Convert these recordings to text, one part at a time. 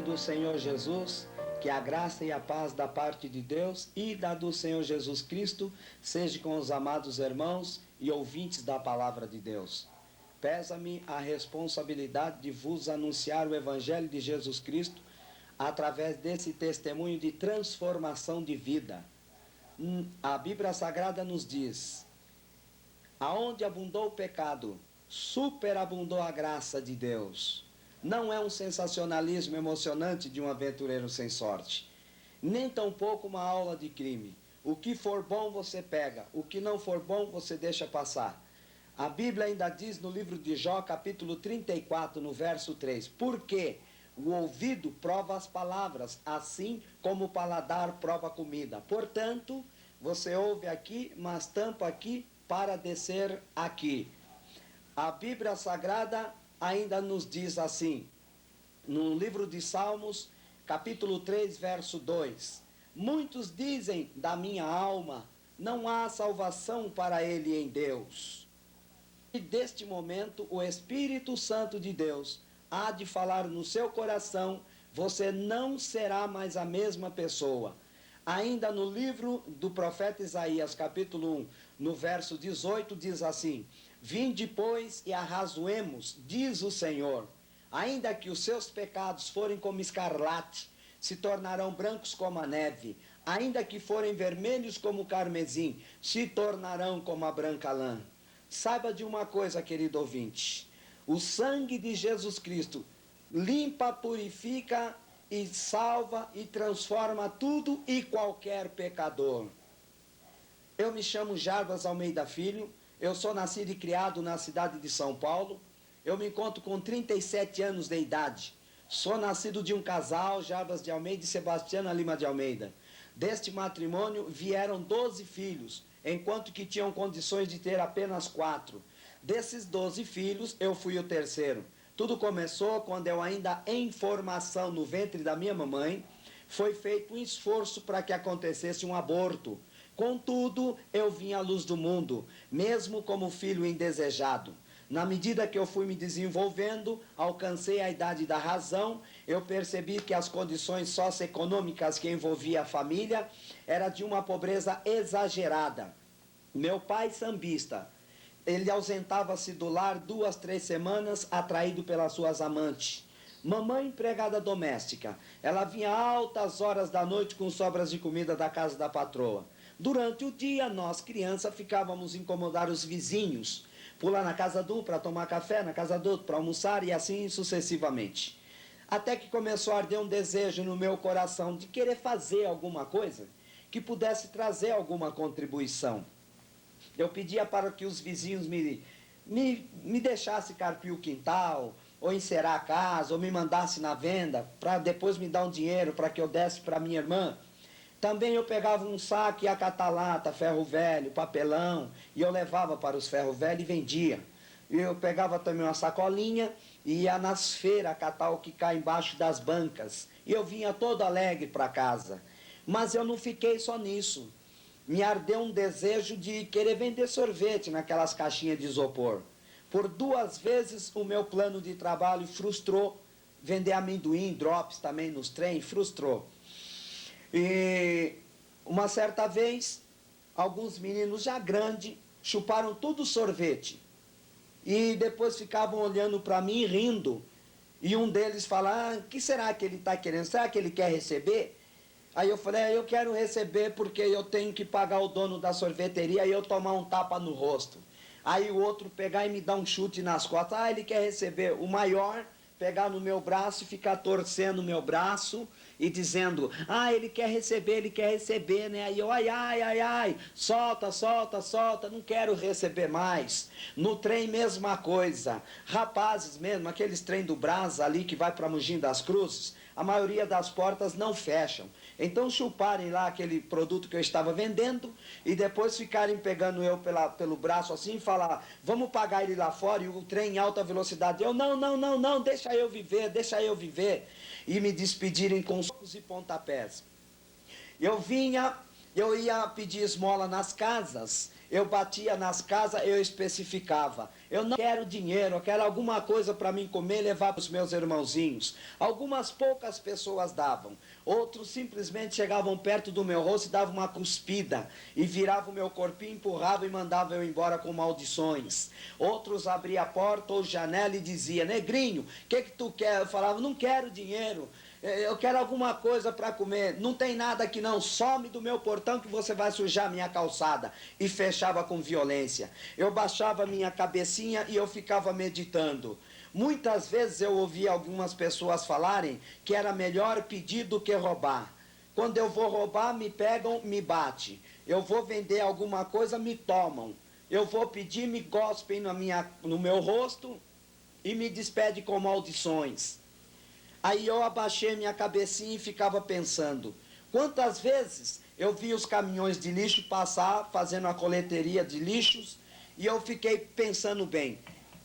do Senhor Jesus, que a graça e a paz da parte de Deus e da do Senhor Jesus Cristo seja com os amados irmãos e ouvintes da palavra de Deus. Pesa-me a responsabilidade de vos anunciar o Evangelho de Jesus Cristo através desse testemunho de transformação de vida. A Bíblia Sagrada nos diz: aonde abundou o pecado, superabundou a graça de Deus. Não é um sensacionalismo emocionante de um aventureiro sem sorte, nem tampouco uma aula de crime. O que for bom você pega, o que não for bom você deixa passar. A Bíblia ainda diz no livro de Jó, capítulo 34, no verso 3, porque o ouvido prova as palavras, assim como o paladar prova a comida. Portanto, você ouve aqui, mas tampa aqui para descer aqui. A Bíblia Sagrada ainda nos diz assim, no livro de Salmos, capítulo 3, verso 2, muitos dizem da minha alma, não há salvação para ele em Deus. E deste momento, o Espírito Santo de Deus há de falar no seu coração, você não será mais a mesma pessoa. Ainda no livro do profeta Isaías, capítulo 1, no verso 18, diz assim, vinde, pois, e arrazoemos, diz o Senhor, ainda que os seus pecados forem como escarlate, se tornarão brancos como a neve, ainda que forem vermelhos como o carmesim, se tornarão como a branca lã. Saiba de uma coisa, querido ouvinte, o sangue de Jesus Cristo limpa, purifica e salva e transforma tudo e qualquer pecador. Eu me chamo Jarbas Almeida Filho, eu sou nascido e criado na cidade de São Paulo, eu me encontro com 37 anos de idade, sou nascido de um casal, Jarbas de Almeida e Sebastiana Lima de Almeida. Deste matrimônio vieram 12 filhos, enquanto que tinham condições de ter apenas 4. Desses 12 filhos, eu fui o terceiro. Tudo começou quando eu ainda em formação no ventre da minha mamãe, foi feito um esforço para que acontecesse um aborto. Contudo, eu vim à luz do mundo, mesmo como filho indesejado. Na medida que eu fui me desenvolvendo, alcancei a idade da razão, eu percebi que as condições socioeconômicas que envolvia a família era de uma pobreza exagerada. Meu pai sambista, ele ausentava-se do lar 2, 3 semanas, atraído pelas suas amantes. Mamãe empregada doméstica, ela vinha altas horas da noite com sobras de comida da casa da patroa. Durante o dia, nós, crianças, ficávamos incomodar os vizinhos, pular na casa de um para tomar café, na casa do outro para almoçar e assim sucessivamente. Até que começou a arder um desejo no meu coração de querer fazer alguma coisa que pudesse trazer alguma contribuição. Eu pedia para que os vizinhos me deixassem carpir o quintal, ou encerar a casa, ou me mandasse na venda, para depois me dar um dinheiro para que eu desse para minha irmã. Também eu pegava um saco e ia catar lata, ferro velho, papelão, e eu levava para os ferro velho e vendia. Eu pegava também uma sacolinha e ia nas feiras catar o que cai embaixo das bancas. E eu vinha todo alegre para casa. Mas eu não fiquei só nisso. Me ardeu um desejo de querer vender sorvete naquelas caixinhas de isopor. Por 2 vezes o meu plano de trabalho frustrou. Vender amendoim, drops também nos trens, frustrou. E uma certa vez, alguns meninos já grandes chuparam tudo sorvete. E depois ficavam olhando para mim rindo. E um deles fala, o que será que ele está querendo? Será que ele quer receber? Aí eu falei, eu quero receber porque eu tenho que pagar o dono da sorveteria e eu tomar um tapa no rosto. Aí o outro pegar e me dar um chute nas costas, ele quer receber. O maior pegar no meu braço e ficar torcendo o meu braço e dizendo, ele quer receber, né? Aí eu, ai, solta, não quero receber mais. No trem, mesma coisa. Rapazes mesmo, aqueles trem do Brás ali que vai para Mogi das Cruzes, a maioria das portas não fecham. Então chuparem lá aquele produto que eu estava vendendo e depois ficarem pegando eu pelo braço assim e falar, vamos pagar ele lá fora e o trem em alta velocidade. Eu, não, deixa eu viver. E me despedirem com socos e pontapés. Eu ia pedir esmola nas casas eu batia nas casas, eu especificava. Eu não quero dinheiro, eu quero alguma coisa para mim comer e levar para os meus irmãozinhos. Algumas poucas pessoas davam. Outros simplesmente chegavam perto do meu rosto e davam uma cuspida. E viravam o meu corpinho, empurravam e mandavam eu embora com maldições. Outros abriam a porta ou janela e diziam: negrinho, o que tu quer? Eu falava: não quero dinheiro. Eu quero alguma coisa para comer. Não tem nada aqui não. Some do meu portão que você vai sujar minha calçada. E fechava com violência. Eu baixava minha cabecinha e eu ficava meditando. Muitas vezes eu ouvia algumas pessoas falarem que era melhor pedir do que roubar. Quando eu vou roubar, me pegam, me bate. Eu vou vender alguma coisa, me tomam. Eu vou pedir, me gospem no meu rosto e me despedem com maldições. Aí eu abaixei minha cabecinha e ficava pensando, quantas vezes eu vi os caminhões de lixo passar fazendo a coleteria de lixos e eu fiquei pensando bem,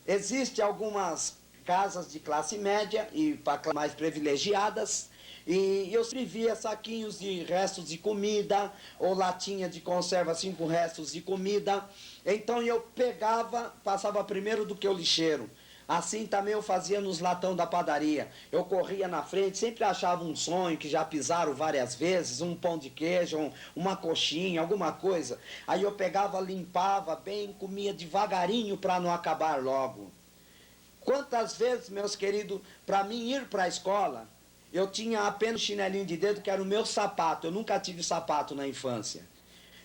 existem algumas casas de classe média e para mais privilegiadas e eu escrevia saquinhos de restos de comida ou latinha de conserva assim com restos de comida, então eu pegava, passava primeiro do que o lixeiro. Assim também eu fazia nos latão da padaria. Eu corria na frente, sempre achava um sonho que já pisaram várias vezes, um pão de queijo, uma coxinha, alguma coisa. Aí eu pegava, limpava bem, comia devagarinho para não acabar logo. Quantas vezes, meus queridos, para mim ir para a escola, eu tinha apenas chinelinho de dedo que era o meu sapato. Eu nunca tive sapato na infância.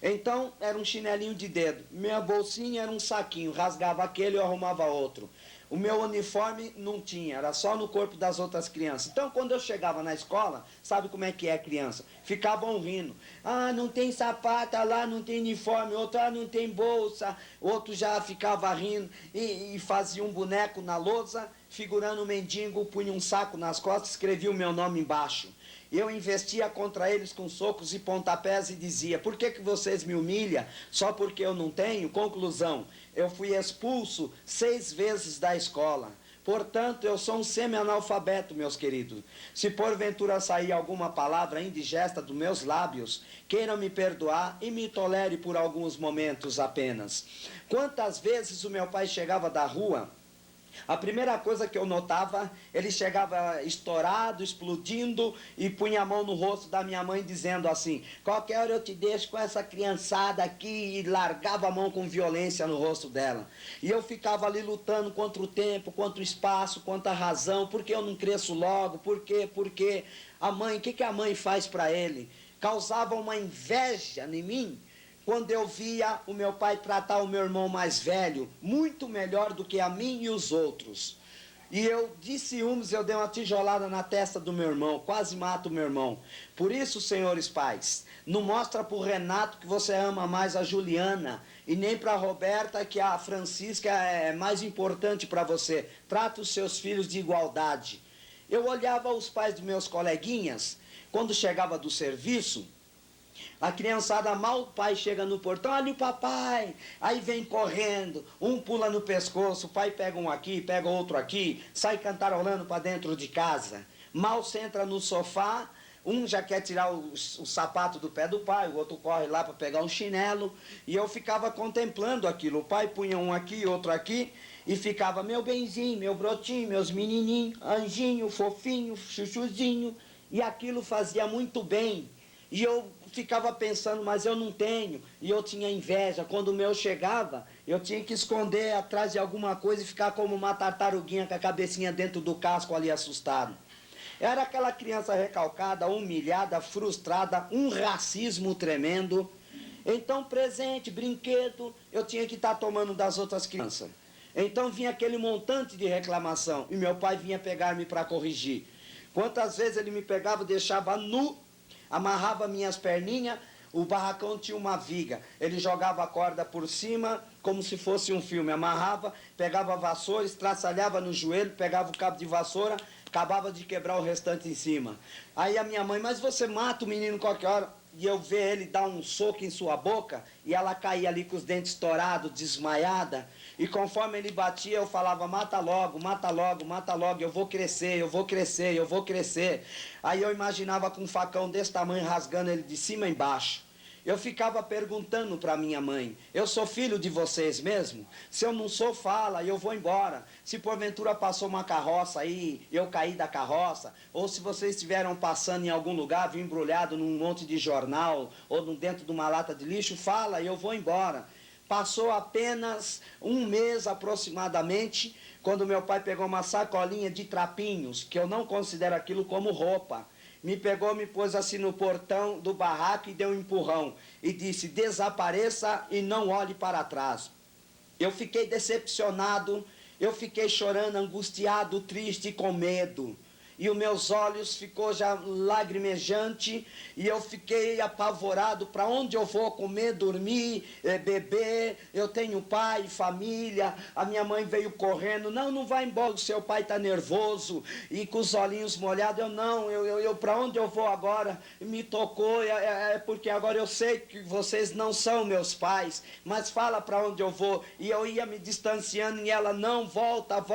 Então era um chinelinho de dedo. Minha bolsinha era um saquinho, rasgava aquele e eu arrumava outro. O meu uniforme não tinha, era só no corpo das outras crianças. Então, quando eu chegava na escola, sabe como é que é criança? Ficavam rindo. Ah, não tem sapato, lá não tem uniforme, outro, não tem bolsa. Outro já ficava rindo e fazia um boneco na lousa, figurando um mendigo, punha um saco nas costas e escrevia o meu nome embaixo. Eu investia contra eles com socos e pontapés e dizia, por que vocês me humilham só porque eu não tenho? Conclusão, eu fui expulso 6 vezes da escola. Portanto, eu sou um semi-analfabeto, meus queridos. Se porventura sair alguma palavra indigesta dos meus lábios, queiram me perdoar e me tolere por alguns momentos apenas. Quantas vezes o meu pai chegava da rua, a primeira coisa que eu notava, ele chegava estourado, explodindo e punha a mão no rosto da minha mãe dizendo assim, qualquer hora eu te deixo com essa criançada aqui, e largava a mão com violência no rosto dela. E eu ficava ali lutando contra o tempo, contra o espaço, contra a razão, porque eu não cresço logo, porque a mãe, o que a mãe faz para ele? Causava uma inveja em mim, quando eu via o meu pai tratar o meu irmão mais velho, muito melhor do que a mim e os outros. E eu, de ciúmes, eu dei uma tijolada na testa do meu irmão, quase mato o meu irmão. Por isso, senhores pais, não mostra para o Renato que você ama mais a Juliana, e nem para a Roberta que a Francisca é mais importante para você. Trata os seus filhos de igualdade. Eu olhava os pais dos meus coleguinhas, quando chegava do serviço, a criançada, mal o pai chega no portão, olha o papai, aí vem correndo, um pula no pescoço, o pai pega um aqui, pega outro aqui, sai cantarolando para dentro de casa. Mal se entra no sofá, um já quer tirar o sapato do pé do pai, o outro corre lá para pegar um chinelo, e eu ficava contemplando aquilo. O pai punha um aqui, outro aqui, e ficava, meu benzinho, meu brotinho, meus menininhos, anjinho, fofinho, chuchuzinho, e aquilo fazia muito bem. E eu ficava pensando, mas eu não tenho, e eu tinha inveja. Quando o meu chegava, eu tinha que esconder atrás de alguma coisa e ficar como uma tartaruguinha com a cabecinha dentro do casco ali assustado. Era aquela criança recalcada, humilhada, frustrada, um racismo tremendo. Então, presente, brinquedo, eu tinha que estar tomando das outras crianças. Então vinha aquele montante de reclamação, e meu pai vinha pegar-me para corrigir. Quantas vezes ele me pegava, deixava nu, amarrava minhas perninhas, o barracão tinha uma viga, ele jogava a corda por cima, como se fosse um filme, amarrava, pegava a vassoura, estraçalhava no joelho, pegava o cabo de vassoura, acabava de quebrar o restante em cima. Aí a minha mãe, mas você mata o menino qualquer hora, e eu ver ele dar um soco em sua boca, e ela caía ali com os dentes estourados, desmaiada, e conforme ele batia, eu falava, mata logo, mata logo, mata logo, eu vou crescer, eu vou crescer, eu vou crescer. Aí eu imaginava com um facão desse tamanho rasgando ele de cima a embaixo. eu ficava perguntando para minha mãe: eu sou filho de vocês mesmo? Se eu não sou, fala, eu vou embora. Se porventura passou uma carroça aí, eu caí da carroça, ou se vocês estiveram passando em algum lugar, viu embrulhado num monte de jornal, ou dentro de uma lata de lixo, fala, eu vou embora. Passou apenas um mês aproximadamente, quando meu pai pegou uma sacolinha de trapinhos, que eu não considero aquilo como roupa, me pegou, me pôs assim no portão do barraco e deu um empurrão, e disse: desapareça e não olhe para trás. Eu fiquei decepcionado, eu fiquei chorando, angustiado, triste e com medo. E os meus olhos ficou já lagrimejante, e eu fiquei apavorado. Para onde eu vou comer, dormir, beber? Eu tenho pai, família. A minha mãe veio correndo: não vai embora, o seu pai está nervoso, e com os olhinhos molhados. Eu para onde eu vou agora? Me tocou, porque agora eu sei que vocês não são meus pais, mas fala para onde eu vou. E eu ia me distanciando, e ela: não, volta,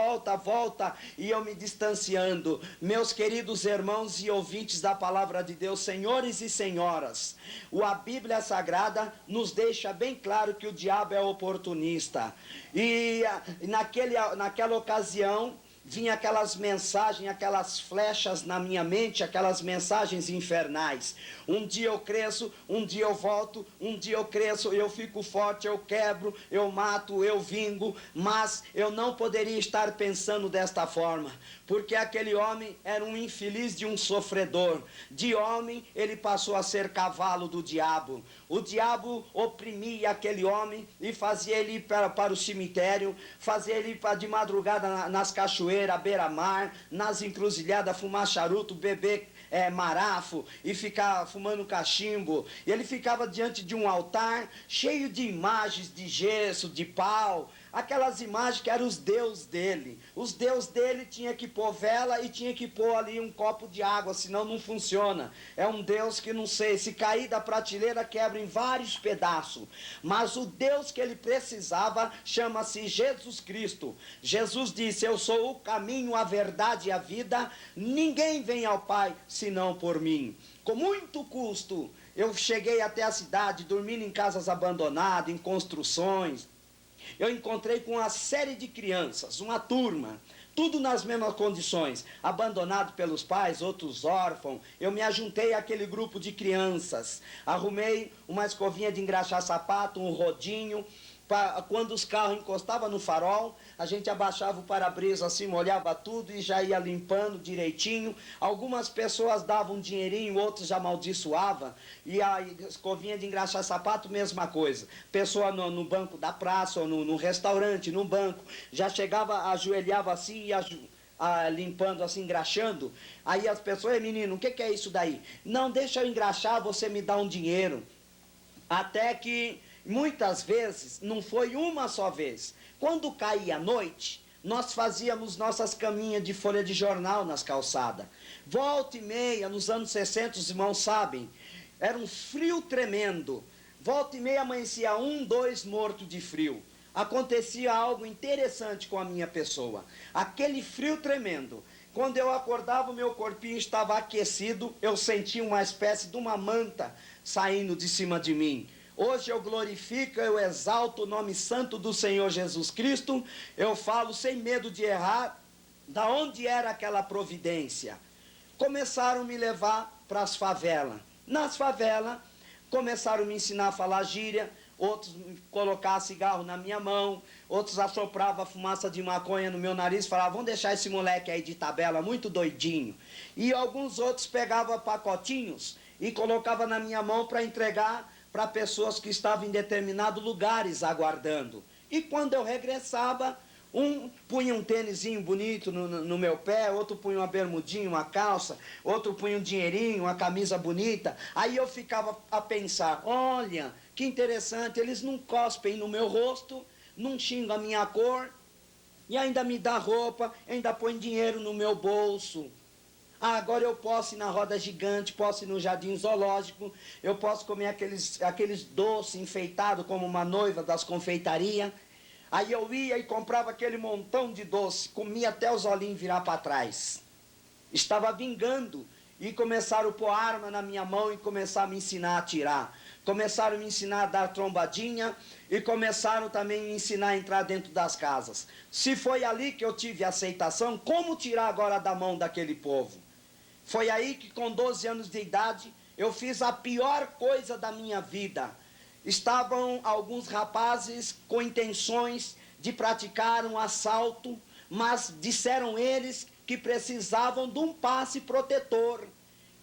e eu me distanciando. Meus queridos irmãos e ouvintes da palavra de Deus, senhores e senhoras, a Bíblia Sagrada nos deixa bem claro que o diabo é oportunista. E naquela ocasião, vinha aquelas mensagens, aquelas flechas na minha mente, aquelas mensagens infernais. Um dia eu cresço, um dia eu volto, um dia eu cresço, eu fico forte, eu quebro, eu mato, eu vingo. Mas eu não poderia estar pensando desta forma, porque aquele homem era um infeliz de um sofredor. De homem ele passou a ser cavalo do diabo. O diabo oprimia aquele homem e fazia ele ir para o cemitério, fazia ele ir de madrugada nas cachoeiras, à beira-mar, nas encruzilhadas, fumar charuto, beber marafo e ficar fumando cachimbo. E ele ficava diante de um altar cheio de imagens de gesso, de pau, aquelas imagens que eram os deuses dele. Os deuses dele tinha que pôr vela e tinha que pôr ali um copo de água, senão não funciona. É um Deus que, não sei, se cair da prateleira quebra em vários pedaços. Mas o Deus que ele precisava chama-se Jesus Cristo. Jesus disse: eu sou o caminho, a verdade e a vida, ninguém vem ao Pai senão por mim. Com muito custo eu cheguei até a cidade, dormindo em casas abandonadas, em construções. Eu encontrei com uma série de crianças, uma turma, tudo nas mesmas condições, abandonado pelos pais, outros órfãos. Eu me ajuntei àquele grupo de crianças, arrumei uma escovinha de engraxar sapato, um rodinho. Quando os carros encostavam no farol, a gente abaixava o para-brisa assim, molhava tudo e já ia limpando direitinho. Algumas pessoas davam um dinheirinho, outros já amaldiçoavam. E a escovinha de engraxar sapato, mesma coisa. Pessoa no banco da praça, ou no restaurante, no banco, já chegava, ajoelhava assim e limpando assim, engraxando. Aí as pessoas: menino, o que é isso daí? Não, deixa eu engraxar, você me dá um dinheiro. Até que muitas vezes, não foi uma só vez, quando caía a noite, nós fazíamos nossas caminhas de folha de jornal nas calçadas. Volta e meia, nos anos 60, os irmãos sabem, era um frio tremendo. Volta e meia amanhecia 1, 2 mortos de frio. Acontecia algo interessante com a minha pessoa. Aquele frio tremendo. Quando eu acordava, o meu corpinho estava aquecido, eu sentia uma espécie de uma manta saindo de cima de mim. Hoje eu glorifico, eu exalto o nome santo do Senhor Jesus Cristo. Eu falo sem medo de errar, da onde era aquela providência. Começaram a me levar para as favelas. Nas favelas, começaram a me ensinar a falar gíria, outros colocar cigarro na minha mão, outros assopravam a fumaça de maconha no meu nariz, falavam: vamos deixar esse moleque aí de tabela, muito doidinho. E alguns outros pegavam pacotinhos e colocavam na minha mão para entregar para pessoas que estavam em determinados lugares aguardando. E quando eu regressava, um punha um tênisinho bonito no meu pé, outro punha uma bermudinha, uma calça, outro punha um dinheirinho, uma camisa bonita. Aí eu ficava a pensar: olha, que interessante, eles não cospem no meu rosto, não xingam a minha cor, e ainda me dá roupa, ainda põe dinheiro no meu bolso. Agora eu posso ir na roda gigante, posso ir no jardim zoológico, eu posso comer aqueles doces enfeitados como uma noiva das confeitarias. Aí eu ia e comprava aquele montão de doce, comia até os olhinhos virar para trás. Estava vingando, e começaram a pôr arma na minha mão e começaram a me ensinar a atirar. começaram a me ensinar a dar trombadinha e começaram também a me ensinar a entrar dentro das casas. Se foi ali que eu tive aceitação, como tirar agora da mão daquele povo? Foi aí que com 12 anos de idade eu fiz a pior coisa da minha vida. Estavam alguns rapazes com intenções de praticar um assalto, mas disseram eles que precisavam de um passe protetor.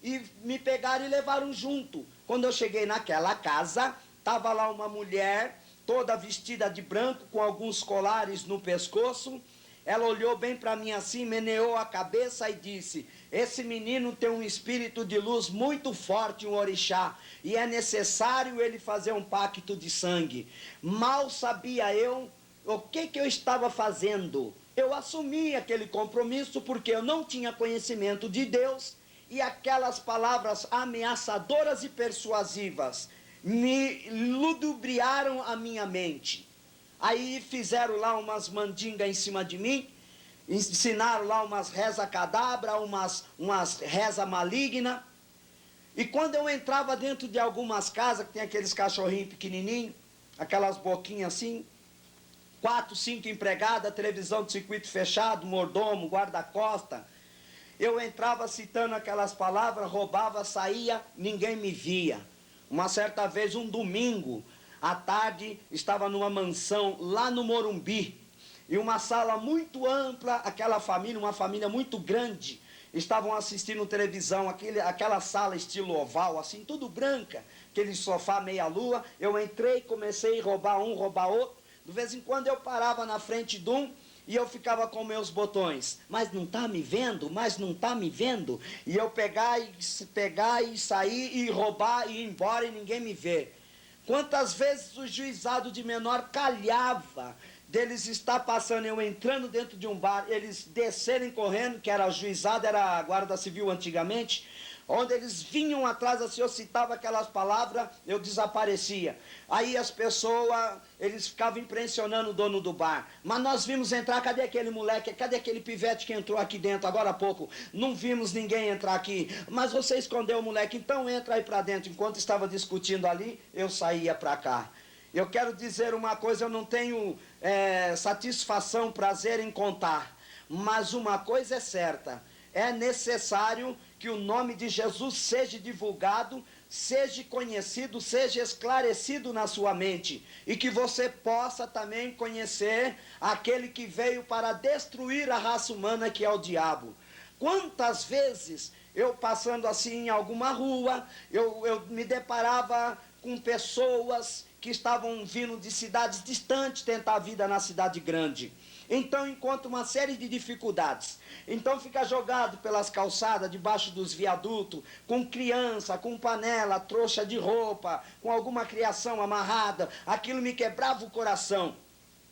E me pegaram e levaram junto. Quando eu cheguei naquela casa, estava lá uma mulher, toda vestida de branco, com alguns colares no pescoço. Ela olhou bem para mim assim, meneou a cabeça e disse: esse menino tem um espírito de luz muito forte, um orixá, e é necessário ele fazer um pacto de sangue. Mal sabia eu o que eu estava fazendo. Eu assumi aquele compromisso porque eu não tinha conhecimento de Deus, e aquelas palavras ameaçadoras e persuasivas me ludibriaram a minha mente. Aí fizeram lá umas mandingas em cima de mim, ensinaram lá umas reza cadabra, umas reza maligna. E quando eu entrava dentro de algumas casas, que tem aqueles cachorrinhos pequenininhos, aquelas boquinhas assim, 4, 5 empregadas, televisão de circuito fechado, mordomo, guarda-costa, eu entrava citando aquelas palavras, roubava, saía, ninguém me via. Uma certa vez, um domingo, à tarde, estava numa mansão lá no Morumbi, e uma sala muito ampla, aquela família, uma família muito grande, estavam assistindo televisão, aquela sala estilo oval, assim, tudo branca, aquele sofá meia-lua. Eu entrei, comecei a roubar um, roubar outro. De vez em quando eu parava na frente de um, e eu ficava com meus botões. Mas não está me vendo? Mas não está me vendo? E eu pegar e sair e roubar e ir embora e ninguém me vê. Quantas vezes o juizado de menor calhava deles estar passando, eu entrando dentro de um bar, eles descerem correndo, que era juizado, era a guarda civil antigamente, onde eles vinham atrás, assim, eu citava aquelas palavras, eu desaparecia. Aí as pessoas, eles ficavam impressionando o dono do bar. Mas nós vimos entrar, cadê aquele moleque, cadê aquele pivete que entrou aqui dentro agora há pouco? Não vimos ninguém entrar aqui. Mas você escondeu o moleque, então entra aí para dentro. Enquanto estava discutindo ali, eu saía para cá. Eu quero dizer uma coisa, eu não tenho satisfação, prazer em contar. Mas uma coisa é certa, é necessário que o nome de Jesus seja divulgado, seja conhecido, seja esclarecido na sua mente, e que você possa também conhecer aquele que veio para destruir a raça humana, que é o diabo. Quantas vezes eu passando assim em alguma rua, eu me deparava com pessoas que estavam vindo de cidades distantes tentar a vida na cidade grande. Então encontra uma série de dificuldades. Então fica jogado pelas calçadas, debaixo dos viadutos, com criança, com panela, trouxa de roupa, com alguma criação amarrada. Aquilo me quebrava o coração.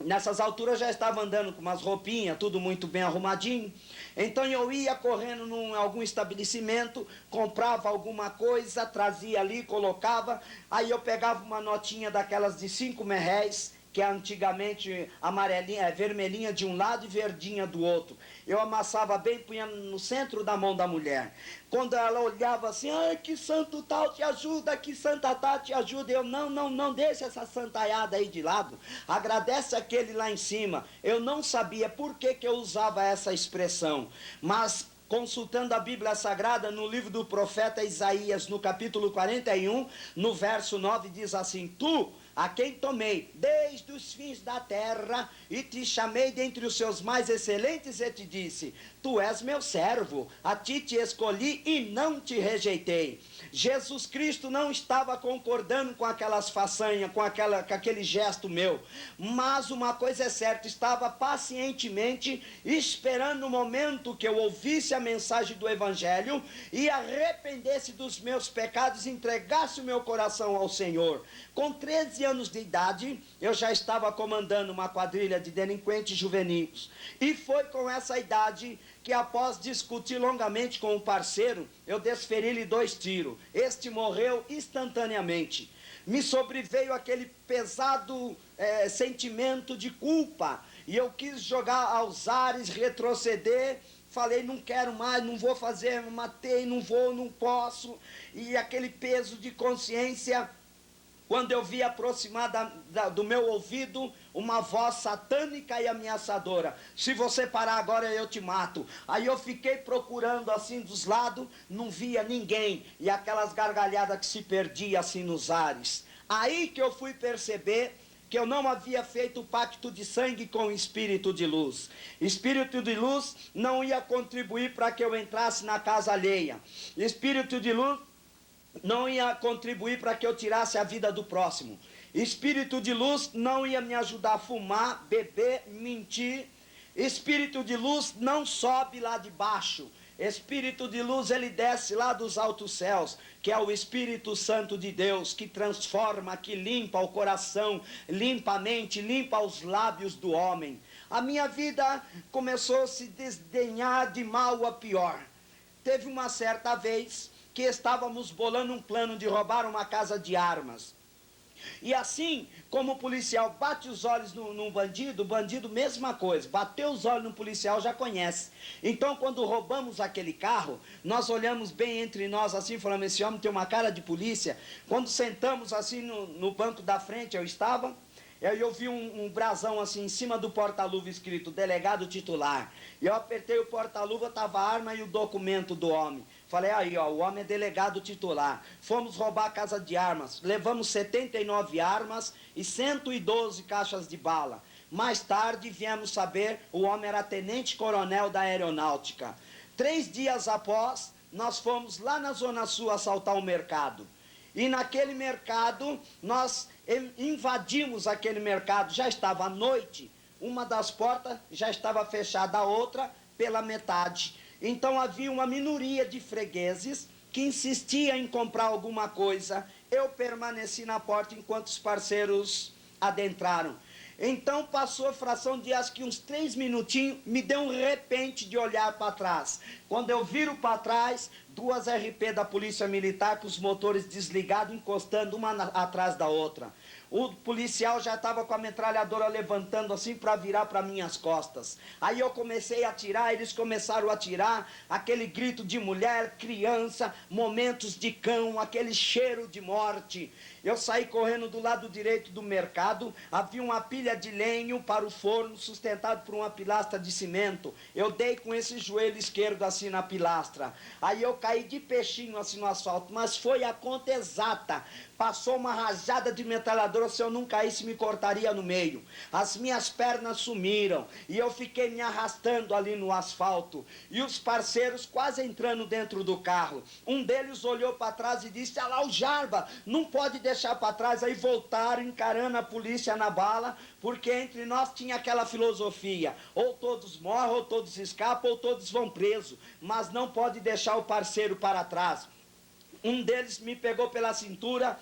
Nessas alturas eu já estava andando com umas roupinhas, tudo muito bem arrumadinho. Então eu ia correndo em algum estabelecimento, comprava alguma coisa, trazia ali, colocava. Aí eu pegava uma notinha daquelas de 5 merréis, que antigamente amarelinha, vermelhinha de um lado e verdinha do outro. Eu amassava bem, punha no centro da mão da mulher. Quando ela olhava assim, ai, que santo tal te ajuda, que santa tal te ajuda. Eu, não deixa essa santaiada aí de lado. Agradece aquele lá em cima. Eu não sabia por que eu usava essa expressão, mas consultando a Bíblia Sagrada, no livro do profeta Isaías, no capítulo 41, no verso 9, diz assim: tu, a quem tomei desde os fins da terra, e te chamei dentre os seus mais excelentes, e te disse: tu és meu servo, a ti te escolhi e não te rejeitei. Jesus Cristo não estava concordando com aquelas façanhas, com aquele gesto meu, mas uma coisa é certa, estava pacientemente esperando o momento que eu ouvisse a mensagem do Evangelho e arrependesse dos meus pecados e entregasse o meu coração ao Senhor. Com 13 anos de idade, eu já estava comandando uma quadrilha de delinquentes juvenis, e foi com essa idade que, após discutir longamente com um parceiro, eu desferi-lhe 2 tiros. Este morreu instantaneamente. Me sobreveio aquele pesado sentimento de culpa, e eu quis jogar aos ares, retroceder. Falei, não quero mais, não vou fazer, matei, não vou, não posso. E aquele peso de consciência quando eu vi aproximar do meu ouvido uma voz satânica e ameaçadora: se você parar agora eu te mato. Aí eu fiquei procurando assim dos lados, não via ninguém, e aquelas gargalhadas que se perdiam assim nos ares. Aí que eu fui perceber que eu não havia feito o pacto de sangue com o espírito de luz. Espírito de luz não ia contribuir para que eu entrasse na casa alheia. Espírito de luz não ia contribuir para que eu tirasse a vida do próximo. Espírito de luz não ia me ajudar a fumar, beber, mentir. Espírito de luz não sobe lá de baixo. Espírito de luz, ele desce lá dos altos céus, que é o Espírito Santo de Deus, que transforma, que limpa o coração, limpa a mente, limpa os lábios do homem. A minha vida começou a se desdenhar de mal a pior. Teve uma certa vez que estávamos bolando um plano de roubar uma casa de armas. E assim, como o policial bate os olhos no bandido, o bandido mesma coisa, bateu os olhos no policial, já conhece. Então, quando roubamos aquele carro, nós olhamos bem entre nós assim, falamos: esse homem tem uma cara de polícia. Quando sentamos assim no banco da frente, eu estava, eu vi um brasão assim em cima do porta-luva escrito delegado titular. E eu apertei o porta-luva, estava a arma e o documento do homem. Falei: aí ó, o homem é delegado titular. Fomos roubar a casa de armas, levamos 79 armas e 112 caixas de bala. Mais tarde viemos saber, o homem era tenente-coronel da aeronáutica. 3 dias após, nós fomos lá na Zona Sul assaltar o mercado. E naquele mercado, nós invadimos aquele mercado, já estava à noite, uma das portas já estava fechada, a outra pela metade. Então havia uma minoria de fregueses que insistia em comprar alguma coisa. Eu permaneci na porta enquanto os parceiros adentraram. Então passou a fração de acho que uns 3 minutinhos, me deu um repente de olhar para trás. Quando eu viro para trás, 2 RP da Polícia Militar com os motores desligados, encostando uma atrás da outra. O policial já estava com a metralhadora levantando assim para virar para minhas costas. Aí eu comecei a atirar, eles começaram a atirar, aquele grito de mulher, criança, momentos de cão, aquele cheiro de morte. Eu saí correndo do lado direito do mercado, havia uma pilha de lenho para o forno, sustentado por uma pilastra de cimento. Eu dei com esse joelho esquerdo assim na pilastra. Aí eu caí de peixinho assim no asfalto, mas foi a conta exata. Passou uma rajada de metralhadora, se eu não caísse me cortaria no meio. As minhas pernas sumiram e eu fiquei me arrastando ali no asfalto. E os parceiros quase entrando dentro do carro. Um deles olhou para trás e disse: olha lá o Jarba, não pode deixar para trás. Aí voltaram encarando a polícia na bala, porque entre nós tinha aquela filosofia: ou todos morrem, ou todos escapam, ou todos vão presos, mas não pode deixar o parceiro para trás. Um deles me pegou pela cintura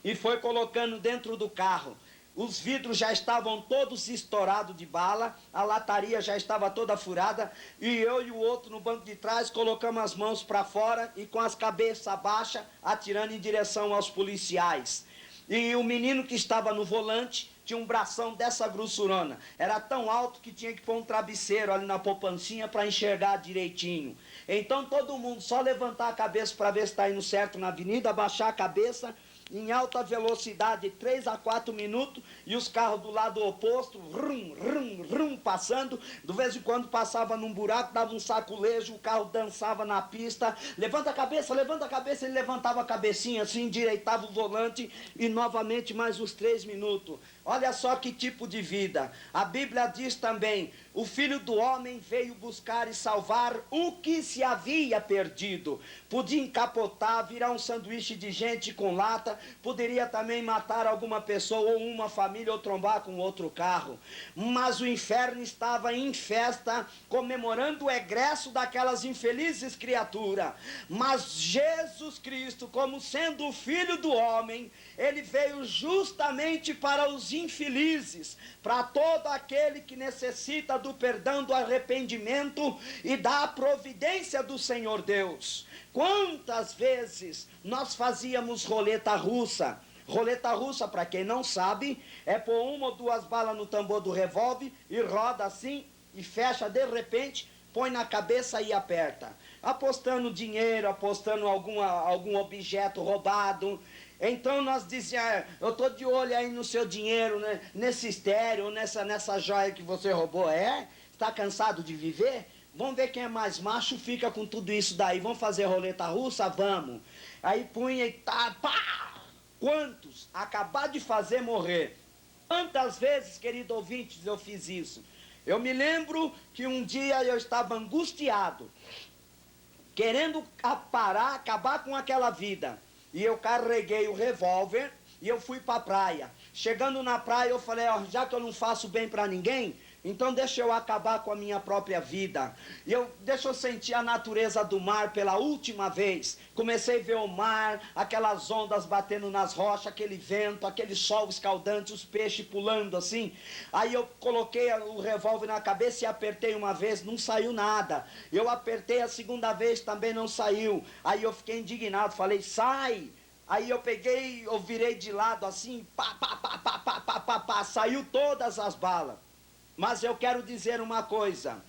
e foi colocando dentro do carro. Os vidros já estavam todos estourados de bala, a lataria já estava toda furada, e eu e o outro no banco de trás colocamos as mãos para fora e com as cabeças baixas, atirando em direção aos policiais. E o menino que estava no volante tinha um bração dessa grossurona. Era tão alto que tinha que pôr um travesseiro ali na poupancinha para enxergar direitinho. Então todo mundo só levantar a cabeça para ver se está indo certo na avenida, abaixar a cabeça, em alta velocidade, 3 a 4 minutos, e os carros do lado oposto, rum, rum, rum, passando. De vez em quando passava num buraco, dava um saculejo, o carro dançava na pista. Levanta a cabeça, ele levantava a cabecinha assim, endireitava o volante, e novamente mais uns 3 minutos. Olha só que tipo de vida. A Bíblia diz também: o Filho do Homem veio buscar e salvar o que se havia perdido. Podia encapotar, virar um sanduíche de gente com lata, poderia também matar alguma pessoa, ou uma família, ou trombar com outro carro. Mas o inferno estava em festa, comemorando o egresso daquelas infelizes criaturas. Mas Jesus Cristo, como sendo o Filho do Homem, ele veio justamente para os infelizes, para todo aquele que necessita do perdão, do arrependimento e da providência do Senhor Deus. Quantas vezes nós fazíamos roleta russa? Roleta russa, para quem não sabe, é pôr 1 ou 2 balas no tambor do revólver e roda assim e fecha de repente, põe na cabeça e aperta. Apostando dinheiro, apostando algum objeto roubado. Então nós dizíamos, eu estou de olho aí no seu dinheiro, né? Nesse estéreo, nessa joia que você roubou. Está cansado de viver? Vamos ver quem é mais macho, fica com tudo isso daí. Vamos fazer roleta russa? Vamos. Aí punha e tá, pá! Quantos acabar de fazer morrer? Quantas vezes, querido ouvinte, eu fiz isso? Eu me lembro que um dia eu estava angustiado, querendo acabar com aquela vida. E eu carreguei o revólver e eu fui para a praia. Chegando na praia eu falei, ó, já que eu não faço bem para ninguém, então deixa eu acabar com a minha própria vida. Deixa eu sentir a natureza do mar pela última vez. Comecei a ver o mar, aquelas ondas batendo nas rochas, aquele vento, aquele sol escaldante, os peixes pulando assim. Aí eu coloquei o revólver na cabeça e apertei uma vez, não saiu nada. Eu apertei a segunda vez, também não saiu. Aí eu fiquei indignado, falei, sai! Aí eu peguei, eu virei de lado assim, pá, pá, pá, pá, pá, pá, pá, pá, saiu todas as balas. Mas eu quero dizer uma coisa.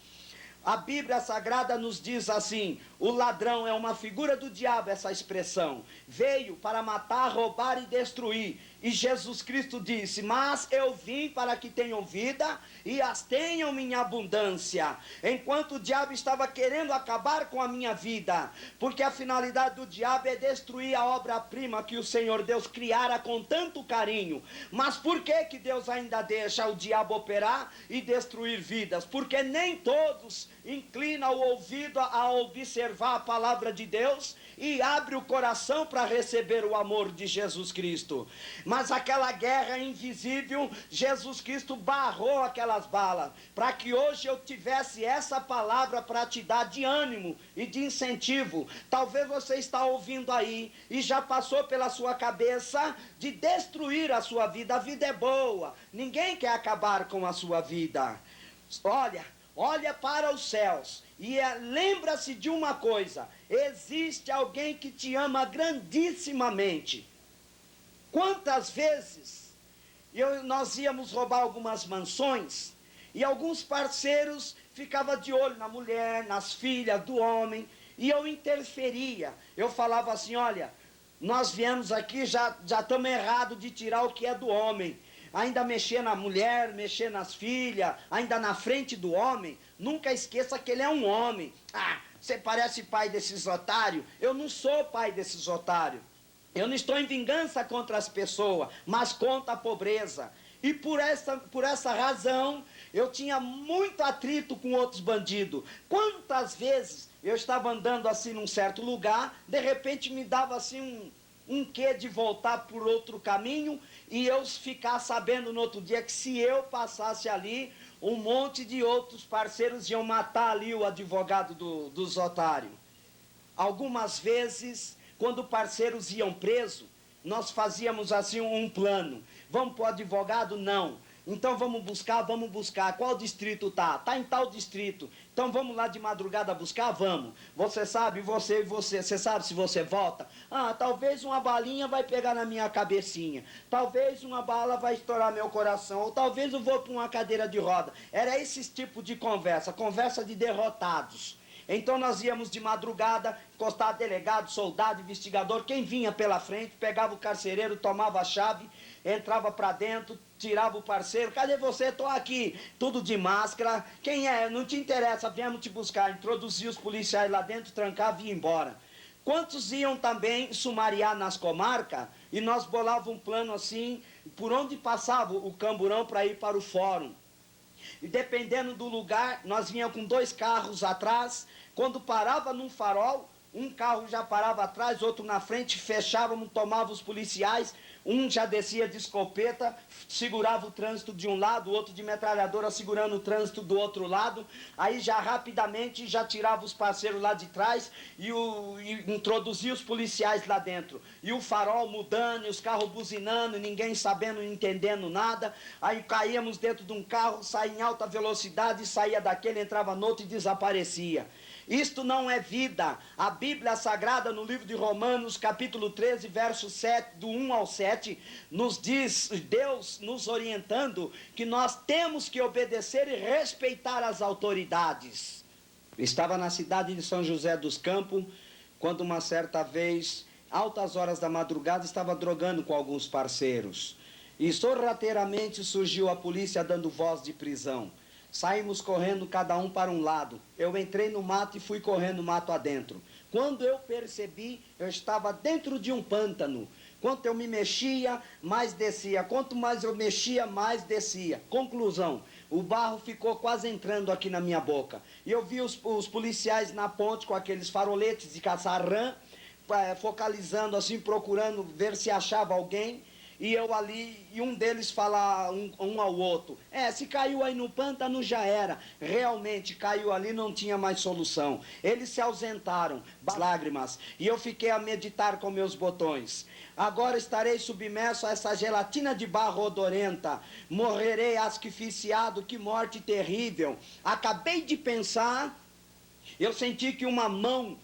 A Bíblia Sagrada nos diz assim, o ladrão é uma figura do diabo, essa expressão. Veio para matar, roubar e destruir. E Jesus Cristo disse, mas eu vim para que tenham vida e as tenham em abundância. Enquanto o diabo estava querendo acabar com a minha vida, porque a finalidade do diabo é destruir a obra-prima que o Senhor Deus criara com tanto carinho. Mas por que Deus ainda deixa o diabo operar e destruir vidas? Porque nem todos inclinam o ouvido a observar a palavra de Deus e abre o coração para receber o amor de Jesus Cristo. Mas aquela guerra invisível, Jesus Cristo barrou aquelas balas, para que hoje eu tivesse essa palavra para te dar de ânimo e de incentivo. Talvez você está ouvindo aí e já passou pela sua cabeça de destruir a sua vida. A vida é boa, ninguém quer acabar com a sua vida. Olha para os céus e lembra-se de uma coisa, existe alguém que te ama grandissimamente. Quantas vezes nós íamos roubar algumas mansões e alguns parceiros ficavam de olho na mulher, nas filhas do homem, e eu interferia. Eu falava assim, olha, nós viemos aqui, já estamos errados de tirar o que é do homem. Ainda mexer na mulher, mexer nas filhas, ainda na frente do homem, nunca esqueça que ele é um homem. Ah, você parece pai desses otários? Eu não sou pai desses otários. Eu não estou em vingança contra as pessoas, mas contra a pobreza. E por essa razão, eu tinha muito atrito com outros bandidos. Quantas vezes eu estava andando assim num certo lugar, de repente me dava assim um quê de voltar por outro caminho, e eu ficar sabendo no outro dia que se eu passasse ali, um monte de outros parceiros iam matar ali o advogado dos otários. Algumas vezes, quando parceiros iam presos, nós fazíamos assim um plano. Vamos para o advogado? Não. Então vamos buscar. Qual distrito está? Está em tal distrito. Então vamos lá de madrugada buscar? Vamos. Você sabe, você sabe se você volta? Ah, talvez uma balinha vai pegar na minha cabecinha. Talvez uma bala vai estourar meu coração. Ou talvez eu vou para uma cadeira de roda. Era esse tipo de conversa de derrotados. Então nós íamos de madrugada, encostado delegado, soldado, investigador, quem vinha pela frente, pegava o carcereiro, tomava a chave, entrava para dentro, tirava o parceiro, cadê você? Estou aqui, tudo de máscara, quem é? Não te interessa, viemos te buscar, introduzia os policiais lá dentro, trancava e ia embora. Quantos iam também sumariar nas comarcas e nós bolávamos um plano assim, por onde passava o camburão para ir para o fórum. E dependendo do lugar, nós vinha com 2 carros atrás. Quando parava num farol, um carro já parava atrás, outro na frente, fechávamos, tomava os policiais, um já descia de escopeta, segurava o trânsito de um lado, o outro de metralhadora segurando o trânsito do outro lado, aí já rapidamente já tirava os parceiros lá de trás e introduzia os policiais lá dentro. E o farol mudando, e os carros buzinando, ninguém sabendo, entendendo nada, aí caíamos dentro de um carro, saía em alta velocidade, saía daquele, entrava no outro e desaparecia. Isto não é vida. A Bíblia Sagrada, no livro de Romanos, capítulo 13, verso 7, do 1 ao 7, nos diz, Deus nos orientando, que nós temos que obedecer e respeitar as autoridades. Estava na cidade de São José dos Campos, quando uma certa vez altas horas da madrugada, estava drogando com alguns parceiros. E sorrateiramente surgiu a polícia dando voz de prisão. Saímos correndo cada um para um lado. Eu entrei no mato e fui correndo mato adentro. Quando eu percebi, eu estava dentro de um pântano. Quanto eu me mexia, mais descia. Quanto mais eu mexia, mais descia. Conclusão, o barro ficou quase entrando aqui na minha boca. E eu vi os policiais na ponte com aqueles faroletes de caçar rã, focalizando assim, procurando ver se achava alguém. E eu ali, e um deles fala um ao outro, se caiu aí no pântano já era. Realmente caiu ali, não tinha mais solução. Eles se ausentaram, lágrimas, e eu fiquei a meditar com meus botões. Agora estarei submerso a essa gelatina de barro odorenta, morrerei asfixiado, que morte terrível. Acabei de pensar, eu senti que uma mão,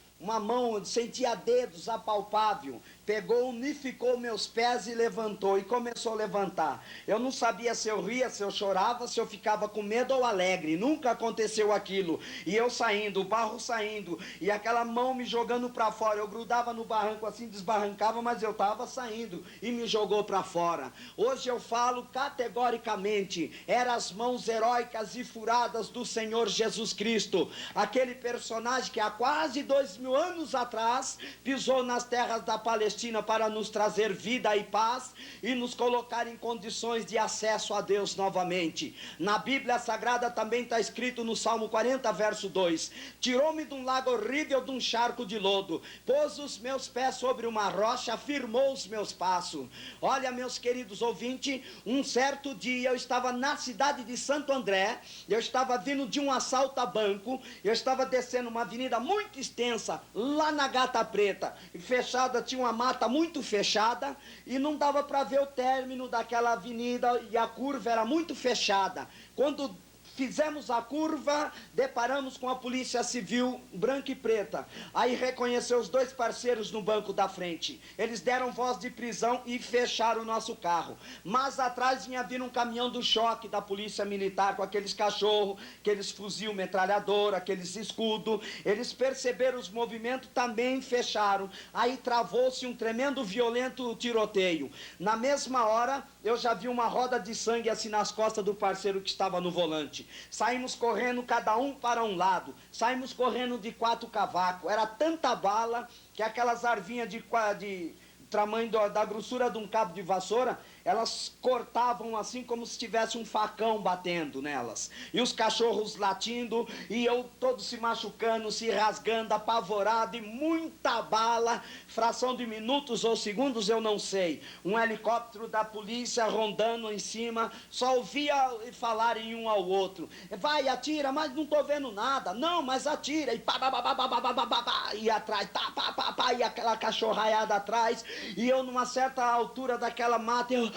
sentia dedos apalpável, pegou, unificou meus pés e levantou, e começou a levantar. Eu não sabia se eu ria, se eu chorava, se eu ficava com medo ou alegre, nunca aconteceu aquilo. E eu saindo, o barro saindo, e aquela mão me jogando para fora. Eu grudava no barranco assim, desbarrancava, mas eu estava saindo, e me jogou para fora. Hoje eu falo categoricamente, eram as mãos heróicas e furadas do Senhor Jesus Cristo, aquele personagem que há quase 2000 anos atrás pisou nas terras da Palestina para nos trazer vida e paz e nos colocar em condições de acesso a Deus novamente. Na Bíblia Sagrada também está escrito no Salmo 40, verso 2: tirou-me de um lago horrível, de um charco de lodo, pôs os meus pés sobre uma rocha, firmou os meus passos. Olha, meus queridos ouvintes, um certo dia eu estava na cidade de Santo André, eu estava vindo de um assalto a banco, eu estava descendo uma avenida muito extensa, lá na Gata Preta, fechada, tinha uma mata muito fechada, e não dava para ver o término daquela avenida, e a curva era muito fechada. Quando fizemos a curva, deparamos com a polícia civil branca e preta. Aí reconheceu os dois parceiros no banco da frente. Eles deram voz de prisão e fecharam o nosso carro. Mas atrás vinha vir um caminhão do choque da polícia militar com aqueles cachorros, aqueles fuzil metralhador, aqueles escudos. Eles perceberam os movimentos, também fecharam. Aí travou-se um tremendo, violento tiroteio. Na mesma hora, eu já vi uma roda de sangue assim nas costas do parceiro que estava no volante. Saímos correndo, cada um para um lado. Saímos correndo de 4 cavacos. Era tanta bala que aquelas arvinhas de tamanho da grossura de um cabo de vassoura, elas cortavam assim como se tivesse um facão batendo nelas. E os cachorros latindo, e eu todo se machucando, se rasgando, apavorado, e muita bala. Fração de minutos ou segundos, eu não sei. Um helicóptero da polícia rondando em cima, só ouvia falar em um ao outro. Vai, atira, mas não estou vendo nada. Não, mas atira. E pá, pá, pá, pá, pá, pá, pá, pá, pá, e atrás, tá, pá, pá, pá, e aquela cachorraiada atrás. E eu, numa certa altura daquela mata, eu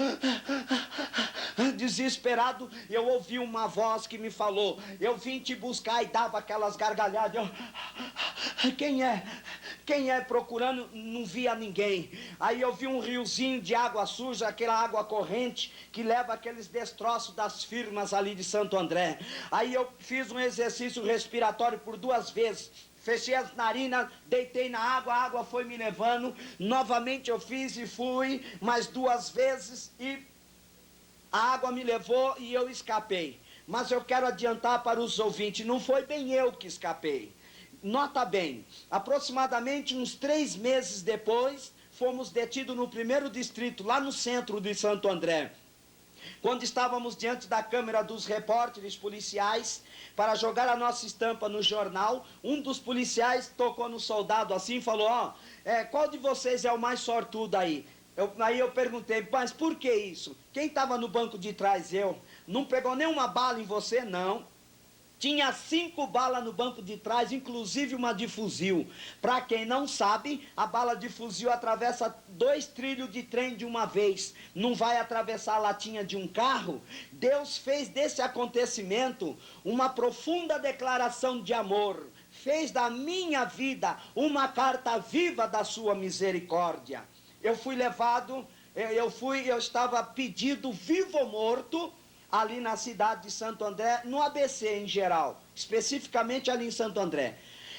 desesperado, eu ouvi uma voz que me falou: eu vim te buscar, e dava aquelas gargalhadas. Quem é? Quem é? Procurando, não via ninguém. Aí eu vi um riozinho de água suja, aquela água corrente que leva aqueles destroços das firmas ali de Santo André. Aí eu fiz um exercício respiratório por 2 vezes. Fechei as narinas, deitei na água, a água foi me levando. Novamente eu fiz e fui, mais 2 vezes, e a água me levou e eu escapei. Mas eu quero adiantar para os ouvintes, não foi bem eu que escapei. Nota bem, aproximadamente uns 3 meses depois, fomos detidos no 1º distrito, lá no centro de Santo André. Quando estávamos diante da câmera dos repórteres policiais para jogar a nossa estampa no jornal, um dos policiais tocou no soldado assim e falou: qual de vocês é o mais sortudo aí? Aí eu perguntei: mas por que isso? Quem estava no banco de trás? Eu. Não pegou nenhuma bala em você? Não. Tinha 5 balas no banco de trás, inclusive uma de fuzil. Para quem não sabe, a bala de fuzil atravessa 2 trilhos de trem de uma vez. Não vai atravessar a latinha de um carro. Deus fez desse acontecimento uma profunda declaração de amor. Fez da minha vida uma carta viva da sua misericórdia. Eu fui levado, eu estava pedido vivo ou morto, ali na cidade de Santo André, no ABC em geral, especificamente ali em Santo André.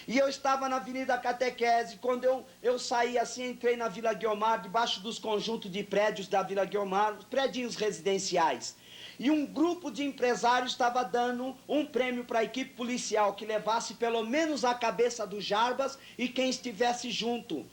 E eu estava na Avenida Catequese. Quando eu saí assim, entrei na Vila Guiomar, debaixo dos conjuntos de prédios da Vila Guiomar, prédios residenciais. E um grupo de empresários estava dando um prêmio para a equipe policial que levasse pelo menos a cabeça do Jarbas e quem estivesse junto.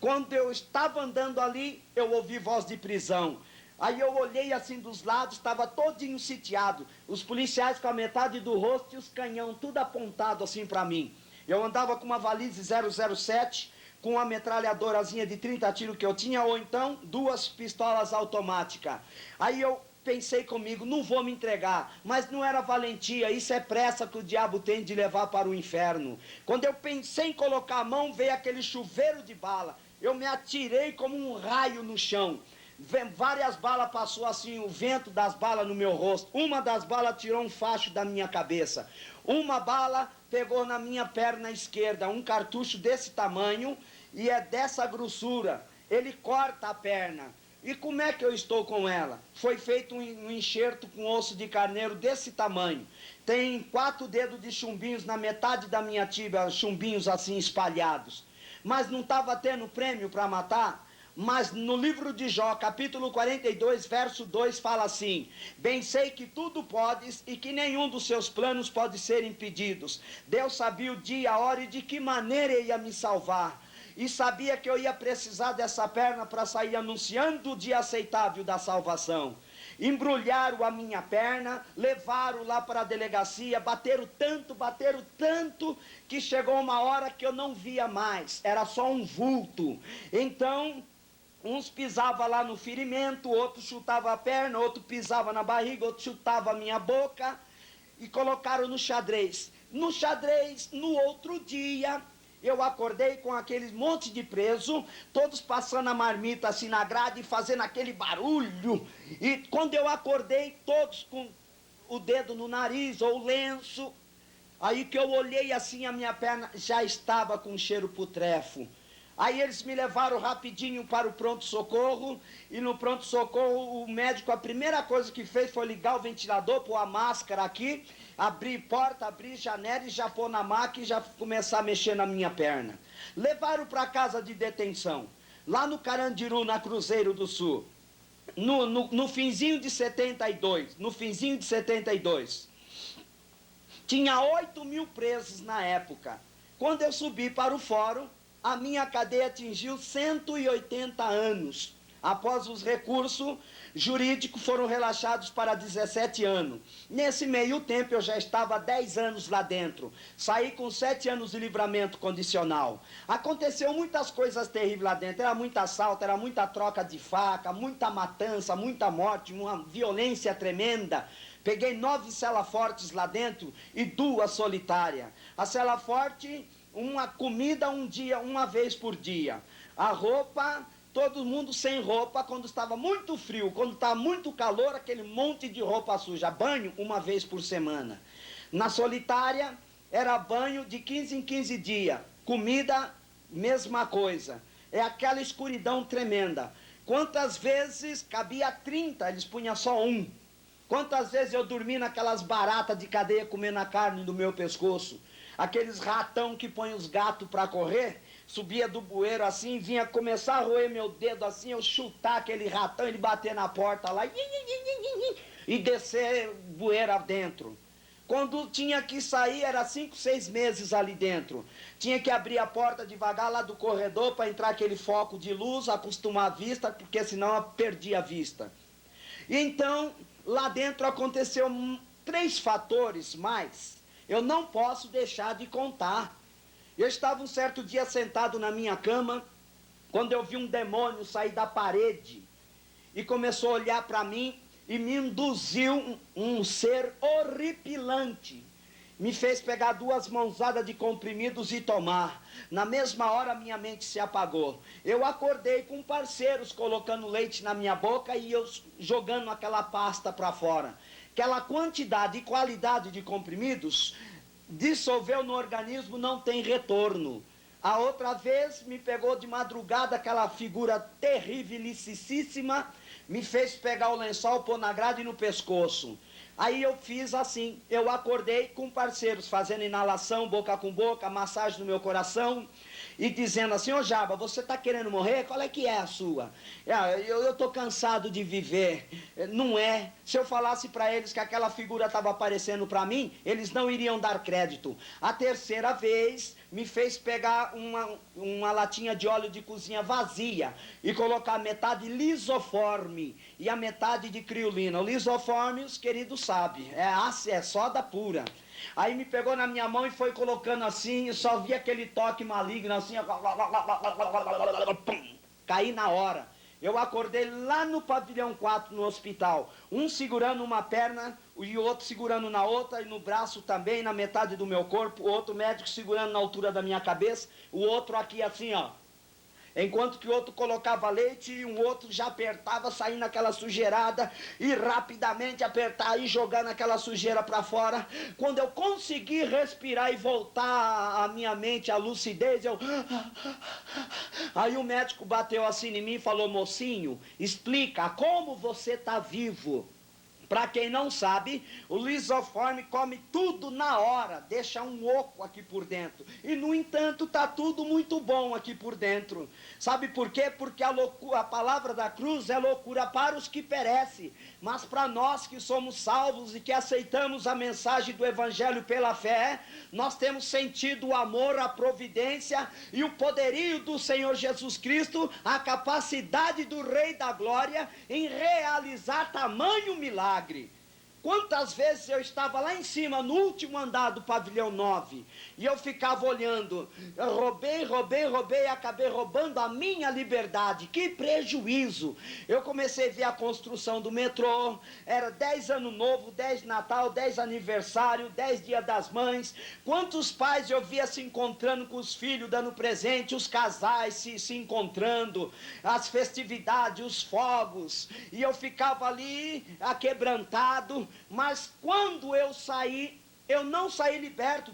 Quando eu estava andando ali, eu ouvi voz de prisão. Aí eu olhei assim dos lados, estava todinho sitiado. Os policiais com a metade do rosto e os canhão tudo apontado assim para mim. Eu andava com uma valise 007, com uma metralhadorazinha de 30 tiros que eu tinha, ou então 2 pistolas automáticas. Aí eu pensei comigo, não vou me entregar, mas não era valentia, isso é pressa que o diabo tem de levar para o inferno. Quando eu pensei em colocar a mão, veio aquele chuveiro de bala, eu me atirei como um raio no chão. Várias balas passou assim, o vento das balas no meu rosto. Uma das balas tirou um facho da minha cabeça. Uma bala pegou na minha perna esquerda, um cartucho desse tamanho e é dessa grossura. Ele corta a perna. E como é que eu estou com ela? Foi feito um enxerto com osso de carneiro desse tamanho. Tem 4 dedos de chumbinhos na metade da minha tíbia, chumbinhos assim espalhados. Mas não estava tendo prêmio para matar? Mas no livro de Jó, capítulo 42, verso 2, fala assim: bem sei que tudo podes e que nenhum dos seus planos pode ser impedidos. Deus sabia o dia, a hora e de que maneira ele ia me salvar. E sabia que eu ia precisar dessa perna para sair anunciando o dia aceitável da salvação. Embrulharam a minha perna, levaram lá para a delegacia, bateram tanto, que chegou uma hora que eu não via mais, era só um vulto. Então, uns pisavam lá no ferimento, outro chutava a perna, outro pisava na barriga, outro chutava a minha boca, e colocaram no xadrez. No xadrez, no outro dia, eu acordei com aquele monte de preso, todos passando a marmita assim na grade e fazendo aquele barulho. E quando eu acordei, todos com o dedo no nariz ou lenço, aí que eu olhei assim, a minha perna já estava com cheiro putrefo. Aí eles me levaram rapidinho para o pronto-socorro, e no pronto-socorro o médico, a primeira coisa que fez foi ligar o ventilador, pôr a máscara aqui, abrir porta, abrir janela e já pôr na máquina e já começar a mexer na minha perna. Levaram para a casa de detenção, lá no Carandiru, na Cruzeiro do Sul, no finzinho de 72, tinha 8.000 presos na época. Quando eu subi para o fórum, a minha cadeia atingiu 180 anos. Após os recursos jurídicos, foram relaxados para 17 anos. Nesse meio tempo, eu já estava há 10 anos lá dentro. Saí com 7 anos de livramento condicional. Aconteceu muitas coisas terríveis lá dentro. Era muito assalto, era muita troca de faca, muita matança, muita morte, uma violência tremenda. Peguei 9 celas fortes lá dentro e 2 solitárias. A cela forte, uma comida uma vez por dia. A roupa, todo mundo sem roupa quando estava muito frio. Quando estava muito calor, aquele monte de roupa suja. Banho uma vez por semana. Na solitária, era banho de 15 em 15 dias. Comida, mesma coisa. É aquela escuridão tremenda. Quantas vezes cabia 30, eles punham só 1. Quantas vezes eu dormi naquelas baratas de cadeia comendo a carne do meu pescoço. Aqueles ratão que põem os gatos para correr, subia do bueiro assim, vinha começar a roer meu dedo assim, eu chutar aquele ratão, ele bater na porta lá, e descer bueiro adentro. Quando tinha que sair, era 5, 6 meses ali dentro. Tinha que abrir a porta devagar lá do corredor para entrar aquele foco de luz, acostumar a vista, porque senão eu perdia a vista. E então, lá dentro aconteceu 3 fatores mais. Eu não posso deixar de contar. Eu estava um certo dia sentado na minha cama, quando eu vi um demônio sair da parede e começou a olhar para mim e me induziu um ser horripilante. Me fez pegar 2 mãozadas de comprimidos e tomar. Na mesma hora minha mente se apagou. Eu acordei com parceiros colocando leite na minha boca e eu jogando aquela pasta para fora. Aquela quantidade e qualidade de comprimidos dissolveu no organismo, não tem retorno. A outra vez me pegou de madrugada aquela figura terribilicíssima, me fez pegar o lençol, pôr na grade e no pescoço. Aí eu fiz assim, eu acordei com parceiros, fazendo inalação, boca com boca, massagem no meu coração, e dizendo assim, ô Jaba, você está querendo morrer? Qual é que é a sua? Eu estou cansado de viver. Não é. Se eu falasse para eles que aquela figura estava aparecendo para mim, eles não iriam dar crédito. A terceira vez me fez pegar uma latinha de óleo de cozinha vazia e colocar metade lisoforme e a metade de criolina. O lisoforme, os queridos sabem, é soda pura. Aí me pegou na minha mão e foi colocando assim, e só vi aquele toque maligno assim, caí na hora. Eu acordei lá no pavilhão 4, no hospital, um segurando uma perna e o outro segurando na outra, e no braço também, na metade do meu corpo, o outro médico segurando na altura da minha cabeça, o outro aqui assim, ó. Enquanto que o outro colocava leite e um outro já apertava, saindo aquela sujeirada, e rapidamente apertar e jogando aquela sujeira para fora. Quando eu consegui respirar e voltar a minha mente, a lucidez, aí o médico bateu assim em mim e falou, mocinho, explica como você está vivo. Para quem não sabe, o lisoforme come tudo na hora, deixa um oco aqui por dentro. E, no entanto, está tudo muito bom aqui por dentro. Sabe por quê? Porque a palavra da cruz é loucura para os que perecem. Mas para nós que somos salvos e que aceitamos a mensagem do Evangelho pela fé, nós temos sentido o amor, a providência e o poderio do Senhor Jesus Cristo, a capacidade do Rei da Glória em realizar tamanho milagre. Quantas vezes eu estava lá em cima, no último andar do pavilhão 9, e eu ficava olhando, eu roubei, acabei roubando a minha liberdade, que prejuízo. Eu comecei a ver a construção do metrô, era 10 ano novo, 10 Natal, 10 aniversário, 10 Dia das Mães, quantos pais eu via se encontrando com os filhos, dando presente, os casais se encontrando, as festividades, os fogos, e eu ficava ali, aquebrantado. Mas quando eu saí, eu não saí liberto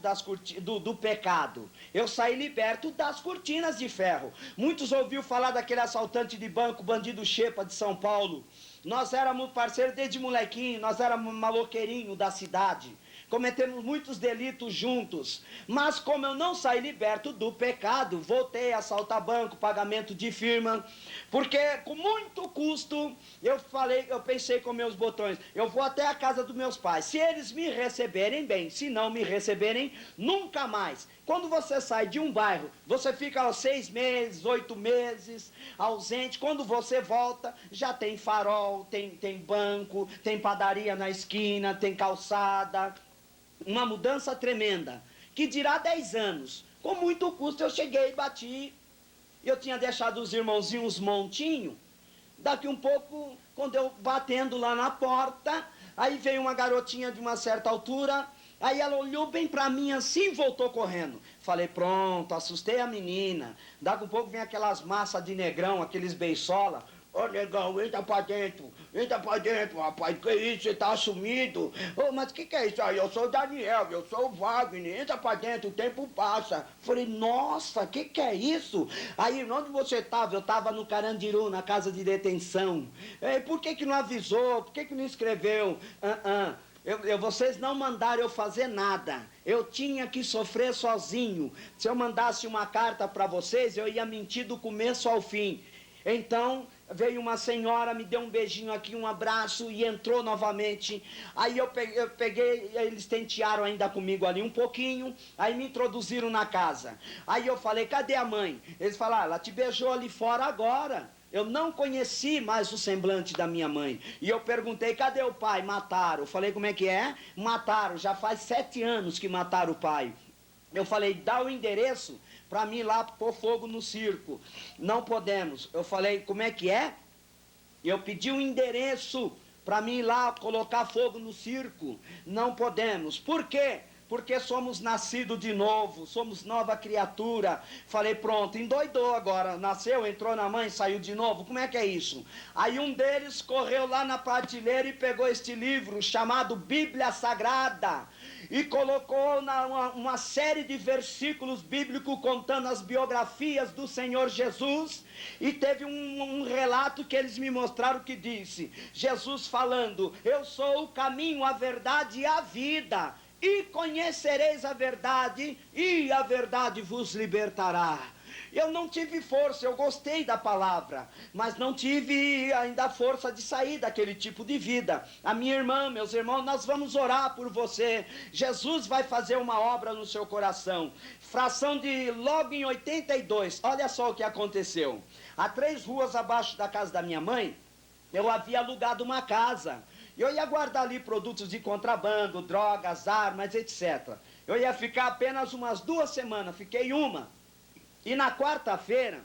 do pecado, eu saí liberto das cortinas de ferro. Muitos ouviram falar daquele assaltante de banco, bandido Xepa de São Paulo. Nós éramos parceiros desde molequinho, nós éramos maloqueirinho da cidade. Cometemos muitos delitos juntos, mas como eu não saí liberto do pecado, voltei a assaltar banco, pagamento de firma, porque com muito custo, eu pensei com meus botões, eu vou até a casa dos meus pais, se eles me receberem bem, se não me receberem, nunca mais. Quando você sai de um bairro, você fica 6 meses, 8 meses, ausente, quando você volta, já tem farol, tem banco, tem padaria na esquina, tem calçada, uma mudança tremenda, que dirá 10 anos, com muito custo eu cheguei e bati, eu tinha deixado os irmãozinhos montinho, daqui um pouco, quando eu batendo lá na porta, aí veio uma garotinha de uma certa altura, aí ela olhou bem pra mim assim e voltou correndo. Falei, pronto, assustei a menina, daqui um pouco vem aquelas massas de negrão, aqueles beisola. Ô, negão, entra pra dentro, rapaz, que isso, você tá sumido? Ô, mas que é isso aí? Eu sou o Daniel, eu sou o Wagner, entra pra dentro, o tempo passa. Falei, nossa, que é isso? Aí, onde você tava? Eu tava no Carandiru, na casa de detenção. Por que não avisou? Por que não escreveu? Vocês não mandaram eu fazer nada. Eu tinha que sofrer sozinho. Se eu mandasse uma carta para vocês, eu ia mentir do começo ao fim. Então, veio uma senhora, me deu um beijinho aqui, um abraço e entrou novamente. Aí eu peguei, eles tentearam ainda comigo ali um pouquinho, aí me introduziram na casa. Aí eu falei, cadê a mãe? Eles falaram, ela te beijou ali fora agora. Eu não conheci mais o semblante da minha mãe. E eu perguntei, cadê o pai? Mataram. Eu falei, como é que é? Mataram, já faz 7 anos que mataram o pai. Eu falei, dá o endereço para mim ir lá pôr fogo no circo. Não podemos. Eu falei, como é que é? Eu pedi um endereço para mim ir lá colocar fogo no circo. Não podemos. Por quê? porque somos nascidos de novo, somos nova criatura. Falei, pronto, endoidou agora, nasceu, entrou na mãe, saiu de novo, como é que é isso? Aí um deles correu lá na prateleira e pegou este livro chamado Bíblia Sagrada e colocou uma série de versículos bíblicos contando as biografias do Senhor Jesus, e teve um relato que eles me mostraram que disse, Jesus falando, eu sou o caminho, a verdade e a vida, e conhecereis a verdade, e a verdade vos libertará. Eu não tive força, eu gostei da palavra, mas não tive ainda a força de sair daquele tipo de vida. A minha irmã, meus irmãos, nós vamos orar por você. Jesus vai fazer uma obra no seu coração. Fração de logo em 82, olha só o que aconteceu. A 3 ruas abaixo da casa da minha mãe, eu havia alugado uma casa. Eu ia guardar ali produtos de contrabando, drogas, armas, etc. Eu ia ficar apenas umas 2 semanas, fiquei uma. E na quarta-feira,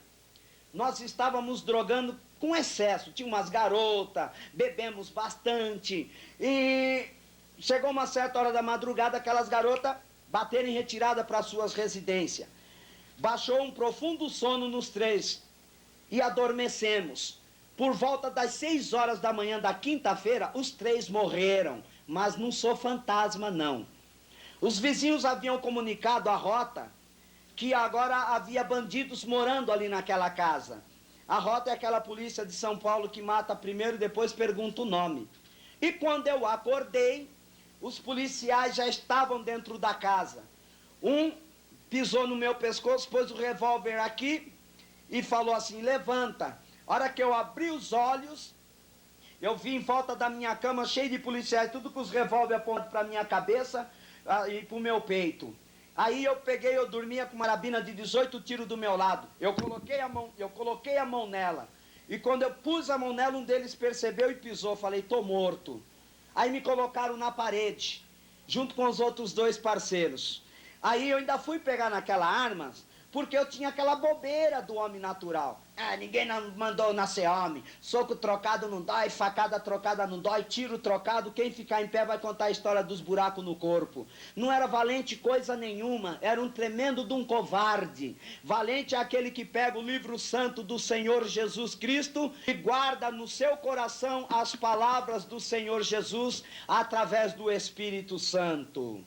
nós estávamos drogando com excesso. Tinha umas garotas, bebemos bastante. E chegou uma certa hora da madrugada, aquelas garotas bateram em retirada para suas residências. Baixou um profundo sono nos 3 e adormecemos. Por volta das 6 horas da manhã da quinta-feira, os 3 morreram. Mas não sou fantasma, não. Os vizinhos haviam comunicado a rota que agora havia bandidos morando ali naquela casa. A rota é aquela polícia de São Paulo que mata primeiro e depois pergunta o nome. E quando eu acordei, os policiais já estavam dentro da casa. Um pisou no meu pescoço, pôs o revólver aqui e falou assim, levanta. A hora que eu abri os olhos, eu vi em volta da minha cama cheio de policiais, tudo com os revólver apontados para a minha cabeça e para o meu peito. Aí eu dormia com uma carabina de 18 tiros do meu lado. Eu coloquei a mão nela. E quando eu pus a mão nela, um deles percebeu e pisou. Falei, tô morto. Aí me colocaram na parede, junto com os outros 2 parceiros. Aí eu ainda fui pegar naquela arma, porque eu tinha aquela bobeira do homem natural. Ninguém não mandou nascer homem. Soco trocado não dói, facada trocada não dói, tiro trocado, quem ficar em pé vai contar a história dos buracos no corpo. Não era valente coisa nenhuma, era um tremendo de um covarde. Valente é aquele que pega o livro santo do Senhor Jesus Cristo e guarda no seu coração as palavras do Senhor Jesus através do Espírito Santo.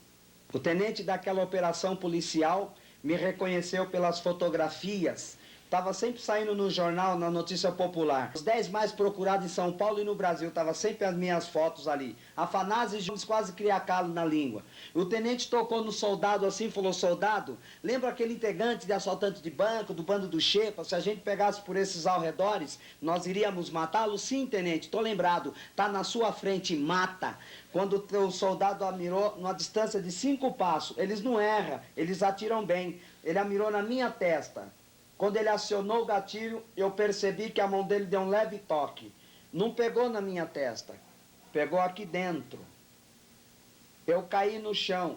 O tenente daquela operação policial me reconheceu pelas fotografias. Estava sempre saindo no jornal, na notícia popular. Os 10 mais procurados em São Paulo e no Brasil. Estava sempre as minhas fotos ali. Afanásio Jones quase cria calo na língua. O tenente tocou no soldado assim, falou, soldado, lembra aquele integrante de assaltante de banco, do bando do Xepa? Se a gente pegasse por esses arredores, nós iríamos matá-lo? Sim, tenente, estou lembrado. Está na sua frente, mata. Quando o soldado amirou numa distância de 5 passos, eles não erram, eles atiram bem. Ele amirou na minha testa. Quando ele acionou o gatilho, eu percebi que a mão dele deu um leve toque. Não pegou na minha testa, pegou aqui dentro. Eu caí no chão.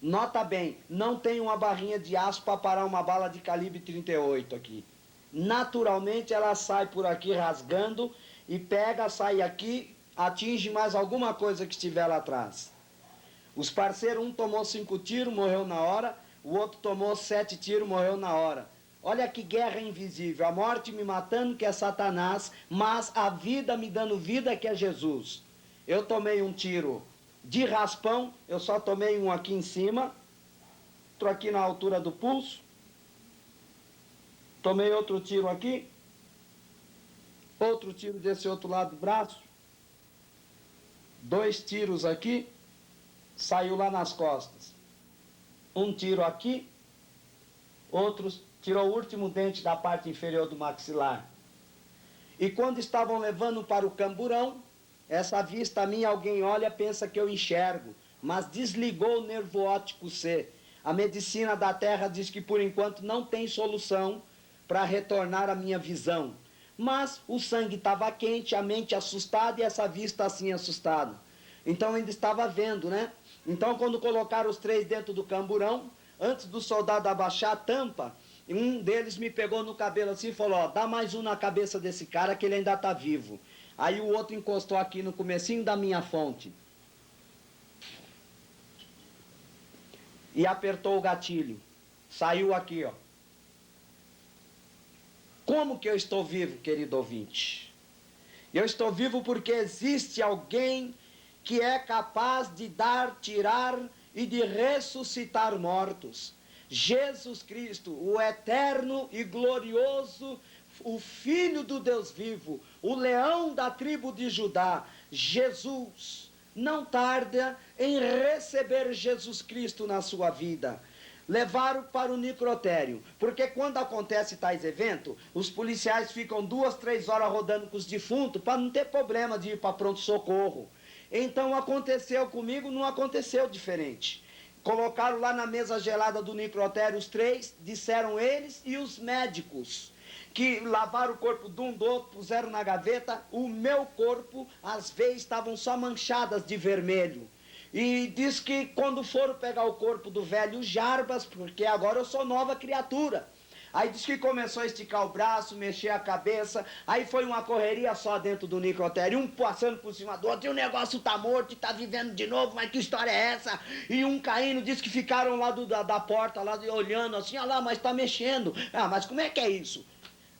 Nota bem, não tem uma barrinha de aço para parar uma bala de calibre 38 aqui. Naturalmente ela sai por aqui rasgando e pega, sai aqui, atinge mais alguma coisa que estiver lá atrás. Os parceiros, um tomou 5 tiros, morreu na hora, o outro tomou 7 tiros, morreu na hora. Olha que guerra invisível, a morte me matando, que é Satanás, mas a vida me dando vida, que é Jesus. Eu tomei um tiro de raspão, eu só tomei um aqui em cima, outro aqui na altura do pulso, tomei outro tiro aqui, outro tiro desse outro lado do braço, 2 tiros aqui, saiu lá nas costas. Um tiro aqui, outros tirou o último dente da parte inferior do maxilar. E quando estavam levando para o camburão, essa vista minha, alguém olha, pensa que eu enxergo, mas desligou o nervo óptico C. A medicina da Terra diz que por enquanto não tem solução para retornar a minha visão. Mas o sangue estava quente, a mente assustada e essa vista assim assustada. Então ainda estava vendo, né? Então quando colocaram os 3 dentro do camburão, antes do soldado abaixar a tampa, um deles me pegou no cabelo assim e falou, ó, dá mais um na cabeça desse cara que ele ainda está vivo. Aí o outro encostou aqui no comecinho da minha fonte. e apertou o gatilho. Saiu aqui, ó. Como que eu estou vivo, querido ouvinte? Eu estou vivo porque existe alguém que é capaz de dar, tirar e de ressuscitar mortos. Jesus Cristo, o eterno e glorioso, o Filho do Deus vivo, o leão da tribo de Judá, Jesus, não tarda em receber Jesus Cristo na sua vida. Levaram para o necrotério, porque quando acontece tais eventos, os policiais ficam 2, 3 horas rodando com os defuntos para não ter problema de ir para pronto-socorro. Então aconteceu comigo, não aconteceu diferente. Colocaram lá na mesa gelada do necrotério os 3, disseram eles e os médicos, que lavaram o corpo de um do outro, puseram na gaveta. O meu corpo, as veias estavam só manchadas de vermelho. E diz que quando foram pegar o corpo do velho Jarbas, porque agora eu sou nova criatura, aí diz que começou a esticar o braço, mexer a cabeça, aí foi uma correria só dentro do necrotério, um passando por cima do outro, e o negócio tá morto e tá vivendo de novo, mas que história é essa? E um caindo, diz que ficaram lá da porta, lá olhando assim, olha lá, mas tá mexendo. Ah, mas como é que é isso?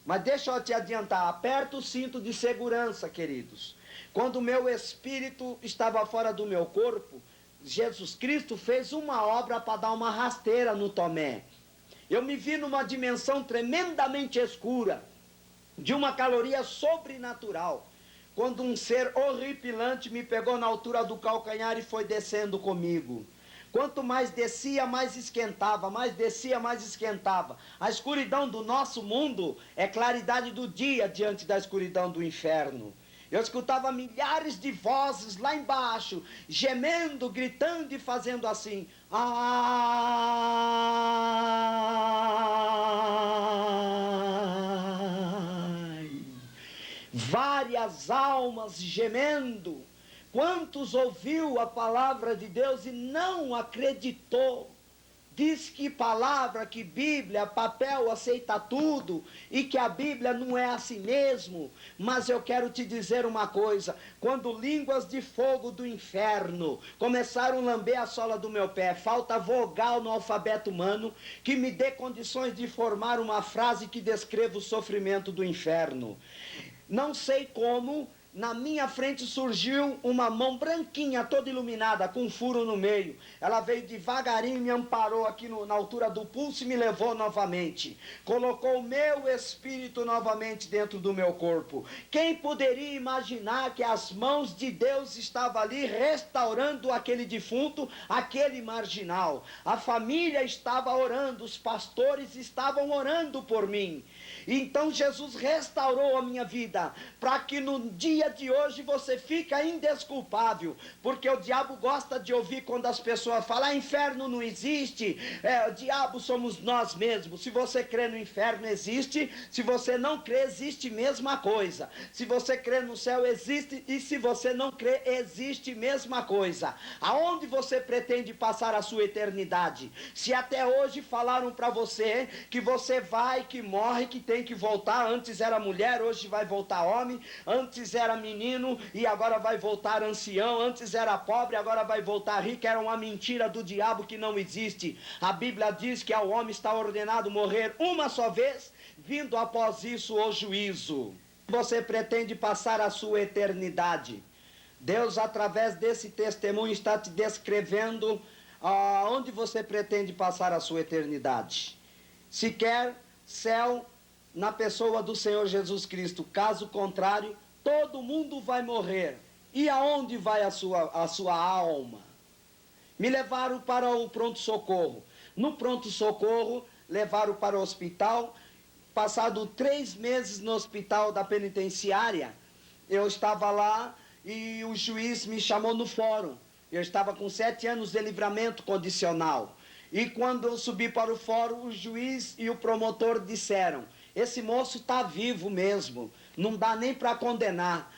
Mas deixa eu te adiantar, aperta o cinto de segurança, queridos. Quando o meu espírito estava fora do meu corpo, Jesus Cristo fez uma obra para dar uma rasteira no Tomé. Eu me vi numa dimensão tremendamente escura, de uma caloria sobrenatural, quando um ser horripilante me pegou na altura do calcanhar e foi descendo comigo. Quanto mais descia, mais esquentava, mais descia, mais esquentava. A escuridão do nosso mundo é claridade do dia diante da escuridão do inferno. Eu escutava milhares de vozes lá embaixo, gemendo, gritando e fazendo assim. Ai! Várias almas gemendo. Quantos ouviu a palavra de Deus e não acreditou? Diz que palavra, que Bíblia, papel aceita tudo, e que a Bíblia não é assim mesmo. Mas eu quero te dizer uma coisa, quando línguas de fogo do inferno começaram a lamber a sola do meu pé, falta vogal no alfabeto humano que me dê condições de formar uma frase que descreva o sofrimento do inferno. Não sei como, na minha frente surgiu uma mão branquinha, toda iluminada, com um furo no meio. Ela veio devagarinho e me amparou aqui na altura do pulso e me levou novamente. Colocou o meu espírito novamente dentro do meu corpo. Quem poderia imaginar que as mãos de Deus estavam ali restaurando aquele defunto, aquele marginal? A família estava orando, os pastores estavam orando por mim. Então Jesus restaurou a minha vida, para que no dia de hoje você fica indesculpável, porque o diabo gosta de ouvir quando as pessoas falam, inferno não existe, o diabo somos nós mesmos. Se você crê no inferno, existe. Se você não crê, existe mesma coisa. Se você crê no céu, existe, e se você não crê, existe mesma coisa. Aonde você pretende passar a sua eternidade? Se até hoje falaram para você que você vai, que morre, que tem que voltar, antes era mulher, hoje vai voltar homem, antes era menino e agora vai voltar ancião, antes era pobre, agora vai voltar rico, era uma mentira do diabo que não existe. A Bíblia diz que ao homem está ordenado morrer uma só vez, vindo após isso o juízo. Você pretende passar a sua eternidade? Deus, através desse testemunho, está te descrevendo aonde você pretende passar a sua eternidade. Se quer céu na pessoa do Senhor Jesus Cristo, caso contrário, todo mundo vai morrer. E aonde vai a sua alma? Me levaram para o pronto-socorro. No pronto-socorro, levaram para o hospital. Passado 3 meses no hospital da penitenciária, eu estava lá e o juiz me chamou no fórum. Eu estava com 7 anos de livramento condicional. E quando eu subi para o fórum, o juiz e o promotor disseram, esse moço está vivo mesmo, não dá nem para condenar.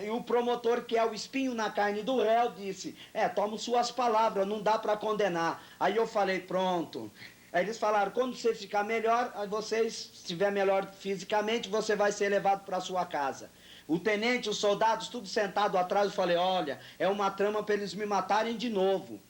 E o promotor, que é o espinho na carne do réu, disse, toma suas palavras, não dá para condenar. Aí eu falei, pronto. Aí eles falaram, quando você ficar melhor, se estiver melhor fisicamente, você vai ser levado para sua casa. O tenente, os soldados, tudo sentado atrás, eu falei, olha, é uma trama para eles me matarem de novo.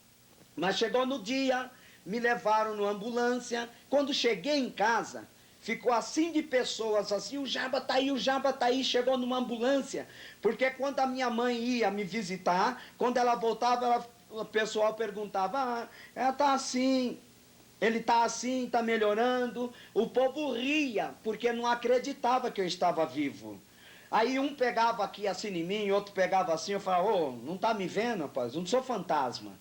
Mas chegou no dia, me levaram numa ambulância. Quando cheguei em casa, ficou assim de pessoas, assim, o Jaba tá aí, o Jaba tá aí, chegou numa ambulância. Porque quando a minha mãe ia me visitar, quando ela voltava, o pessoal perguntava, ela tá assim, ele tá assim, tá melhorando. O povo ria, porque não acreditava que eu estava vivo. Aí um pegava aqui assim em mim, outro pegava assim, eu falava, não tá me vendo, rapaz, eu não sou fantasma.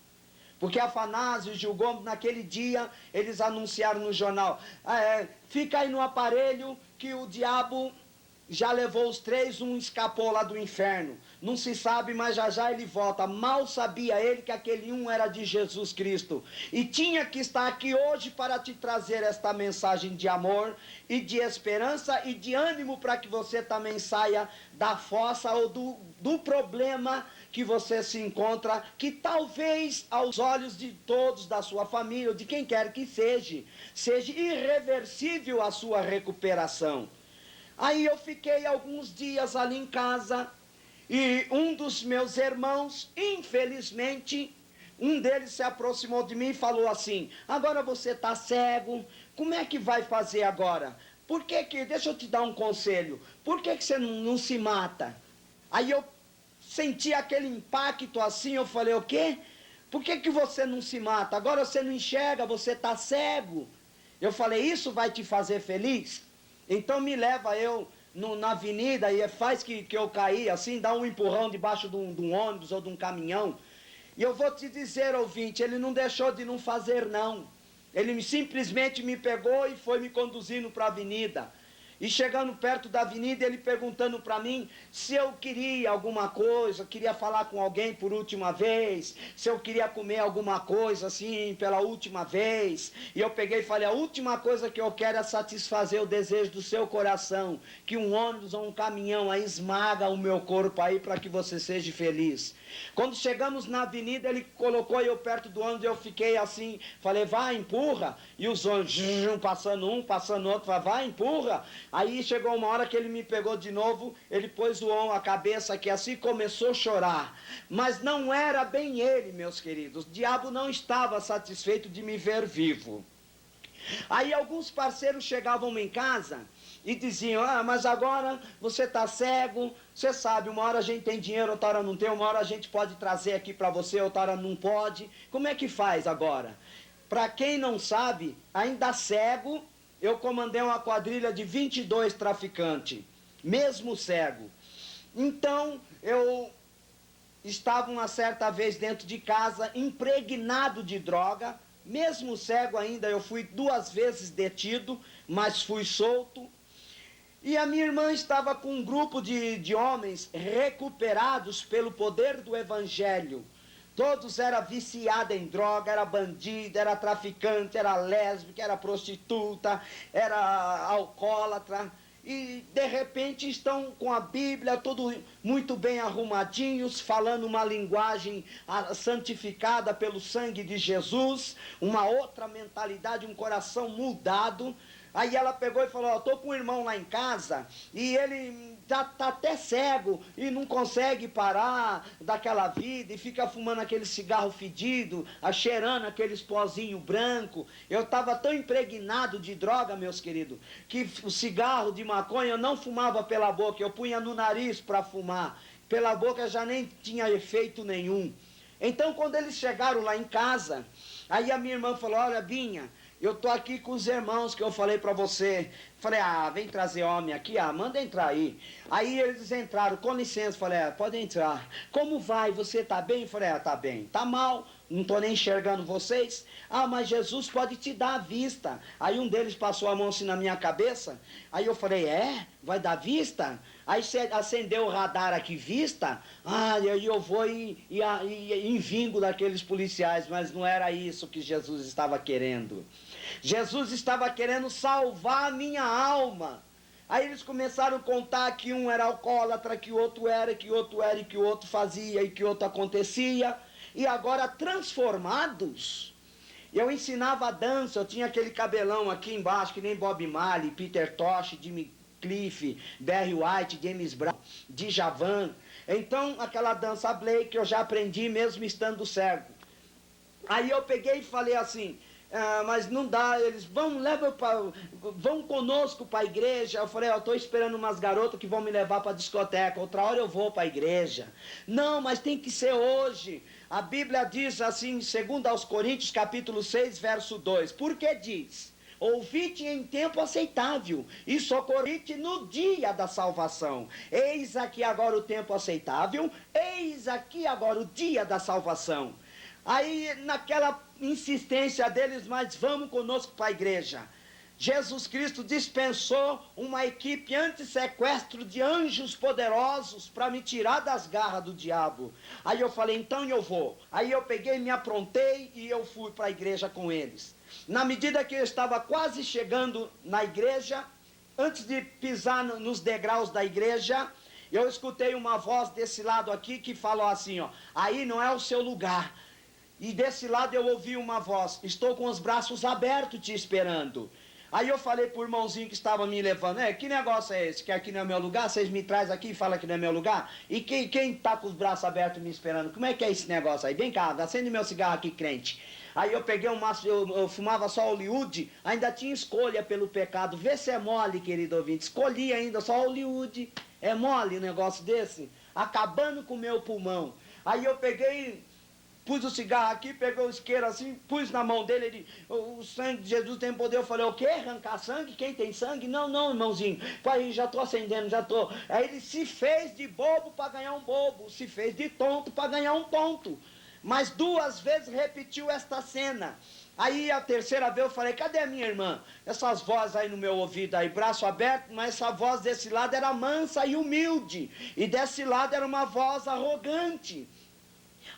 Porque Afanásio e Gil Gomes, naquele dia, eles anunciaram no jornal, fica aí no aparelho que o diabo já levou os três, um escapou lá do inferno. Não se sabe, mas já já ele volta. Mal sabia ele que aquele um era de Jesus Cristo. E tinha que estar aqui hoje para te trazer esta mensagem de amor e de esperança e de ânimo para que você também saia da fossa ou do problema que você se encontra, que talvez aos olhos de todos da sua família ou de quem quer que seja irreversível a sua recuperação. Aí eu fiquei alguns dias ali em casa e um dos meus irmãos, infelizmente, um deles se aproximou de mim e falou assim, agora você está cego, como é que vai fazer agora? Por que deixa eu te dar um conselho, por que você não se mata? Aí eu senti aquele impacto assim, eu falei, o quê? Por que você não se mata? Agora você não enxerga, você está cego. Eu falei, isso vai te fazer feliz? Então me leva eu na avenida e faz que eu caí, assim, dá um empurrão debaixo de um ônibus ou de um caminhão. E eu vou te dizer, ouvinte, ele não deixou de não fazer, não. Ele simplesmente me pegou e foi me conduzindo para a avenida. E chegando perto da avenida, ele perguntando para mim se eu queria alguma coisa, queria falar com alguém por última vez, se eu queria comer alguma coisa assim pela última vez. E eu peguei e falei, a última coisa que eu quero é satisfazer o desejo do seu coração, que um ônibus ou um caminhão aí esmaga o meu corpo aí para que você seja feliz. Quando chegamos na avenida, ele colocou eu perto do ônibus, eu fiquei assim, falei, vai, empurra. E os ônibus passando um, passando outro, falei, vai, empurra. Aí chegou uma hora que ele me pegou de novo, ele pôs a cabeça aqui assim e começou a chorar. Mas não era bem ele, meus queridos. O diabo não estava satisfeito de me ver vivo. Aí alguns parceiros chegavam em casa e diziam, mas agora você está cego, você sabe, uma hora a gente tem dinheiro, outra hora não tem, uma hora a gente pode trazer aqui para você, outra hora não pode. Como é que faz agora? Para quem não sabe, ainda cego, eu comandei uma quadrilha de 22 traficantes, mesmo cego. Então, eu estava uma certa vez dentro de casa, impregnado de droga, mesmo cego ainda, eu fui 2 vezes detido, mas fui solto. E a minha irmã estava com um grupo de homens recuperados pelo poder do evangelho. Todos eram viciados em droga, era bandido, era traficante, era lésbica, era prostituta, era alcoólatra. E de repente estão com a Bíblia, tudo muito bem arrumadinhos, falando uma linguagem santificada pelo sangue de Jesus, uma outra mentalidade, um coração mudado. Aí ela pegou e falou, estou com um irmão lá em casa e ele tá até cego e não consegue parar daquela vida e fica fumando aquele cigarro fedido, cheirando aqueles pozinhos branco. Eu estava tão impregnado de droga, meus queridos, que o cigarro de maconha eu não fumava pela boca, eu punha no nariz para fumar. Pela boca já nem tinha efeito nenhum. Então quando eles chegaram lá em casa, aí a minha irmã falou, olha Binha, eu estou aqui com os irmãos que eu falei para você. Falei, vem trazer homem aqui, manda entrar aí. Aí eles entraram, com licença, falei, pode entrar. Como vai, você está bem? Falei, está bem. Está mal, não estou nem enxergando vocês. Mas Jesus pode te dar a vista. Aí um deles passou a mão assim na minha cabeça. Aí eu falei, vai dar vista? Aí você acendeu o radar aqui, vista? Aí eu vou e envingo daqueles policiais, mas não era isso que Jesus estava querendo. Jesus estava querendo salvar a minha alma. Aí eles começaram a contar que um era alcoólatra, que o outro era, que o outro era, e que o outro fazia, e que o outro acontecia. E agora transformados, eu ensinava a dança, eu tinha aquele cabelão aqui embaixo, que nem Bob Marley, Peter Tosh, Jimmy Cliff, Barry White, James Brown, Djavan. Então aquela dança Blake eu já aprendi mesmo estando cego. Aí eu peguei e falei assim, mas não dá, eles vão conosco para a igreja. Eu falei, eu estou esperando umas garotas que vão me levar para a discoteca, outra hora eu vou para a igreja. Não, mas tem que ser hoje. A Bíblia diz assim, segundo aos Coríntios, capítulo 6, verso 2, porque diz: ouvi-te em tempo aceitável, e socorri-te no dia da salvação. Eis aqui agora o tempo aceitável, eis aqui agora o dia da salvação. Aí naquela insistência deles, mas vamos conosco para a igreja. Jesus Cristo dispensou uma equipe anti-sequestro de anjos poderosos para me tirar das garras do diabo. Aí eu falei, então eu vou. Aí eu peguei, me aprontei e eu fui para a igreja com eles. Na medida que eu estava quase chegando na igreja, antes de pisar nos degraus da igreja, eu escutei uma voz desse lado aqui que falou assim, ó, aí não é o seu lugar. E desse lado eu ouvi uma voz, estou com os braços abertos te esperando. Aí eu falei pro irmãozinho que estava me levando, que negócio é esse? Que aqui não é meu lugar? Vocês me trazem aqui e falam que não é meu lugar? E quem tá com os braços abertos me esperando? Como é que é esse negócio aí? Vem cá, acende meu cigarro aqui, crente. Aí eu peguei um maço, eu fumava só Hollywood, ainda tinha escolha pelo pecado. Vê se é mole, querido ouvinte. Escolhi ainda só Hollywood. É mole um negócio desse? Acabando com o meu pulmão. Aí eu peguei, pus o cigarro aqui, peguei o isqueiro assim, pus na mão dele, ele, o sangue de Jesus tem poder. Eu falei, o quê? Arrancar sangue? Quem tem sangue? Não, não, irmãozinho. Pai, já estou acendendo, já estou. Aí ele se fez de bobo para ganhar um bobo, se fez de tonto para ganhar um tonto. Mas 2 vezes repetiu esta cena. Aí a terceira vez eu falei, cadê a minha irmã? Essas vozes aí no meu ouvido aí, braço aberto, mas essa voz desse lado era mansa e humilde. E desse lado era uma voz arrogante.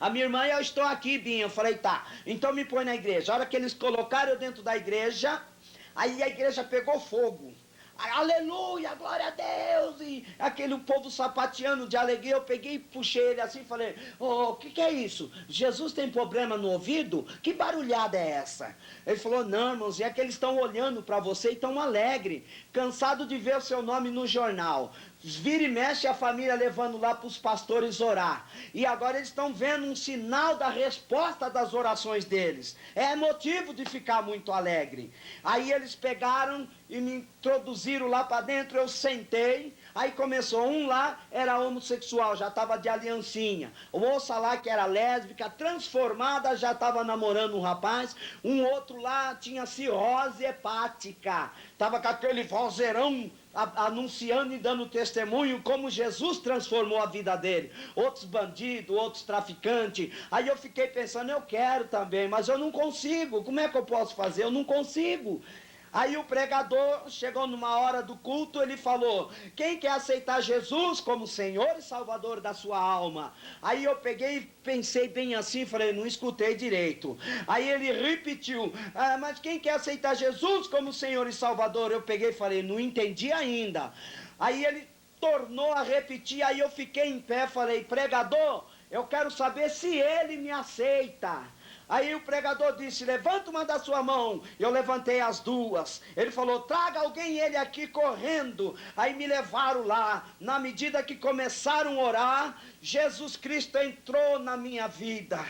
A minha irmã, eu estou aqui, Binha. Eu falei, tá, então me põe na igreja. A hora que eles colocaram eu dentro da igreja, aí a igreja pegou fogo. Aí, aleluia, glória a Deus. E aquele povo sapateando de alegria, eu peguei e puxei ele assim e falei, o que é isso? Jesus tem problema no ouvido? Que barulhada é essa? Ele falou, não, irmãos, é que eles estão olhando para você e estão alegres, cansado de ver o seu nome no jornal. Vira e mexe a família levando lá para os pastores orar. E agora eles estão vendo um sinal da resposta das orações deles. É motivo de ficar muito alegre. Aí eles pegaram e me introduziram lá para dentro, eu sentei. Aí começou, um lá era homossexual, já estava de aliancinha. Ouça lá que era lésbica, transformada, já estava namorando um rapaz. Um outro lá tinha cirrose hepática, estava com aquele vozeirão anunciando e dando testemunho como Jesus transformou a vida dele. Outros bandidos, outros traficantes. Aí eu fiquei pensando, eu quero também, mas eu não consigo. Como é que eu posso fazer? Eu não consigo. Aí o pregador chegou numa hora do culto, ele falou, quem quer aceitar Jesus como Senhor e Salvador da sua alma? Aí eu peguei e pensei bem assim, falei, não escutei direito. Aí ele repetiu, mas quem quer aceitar Jesus como Senhor e Salvador? Eu peguei e falei, não entendi ainda. Aí ele tornou a repetir, aí eu fiquei em pé, falei, pregador, eu quero saber se ele me aceita. Aí o pregador disse, levanta uma da sua mão. Eu levantei as duas. Ele falou, traga alguém ele aqui correndo. Aí me levaram lá. Na medida que começaram a orar, Jesus Cristo entrou na minha vida.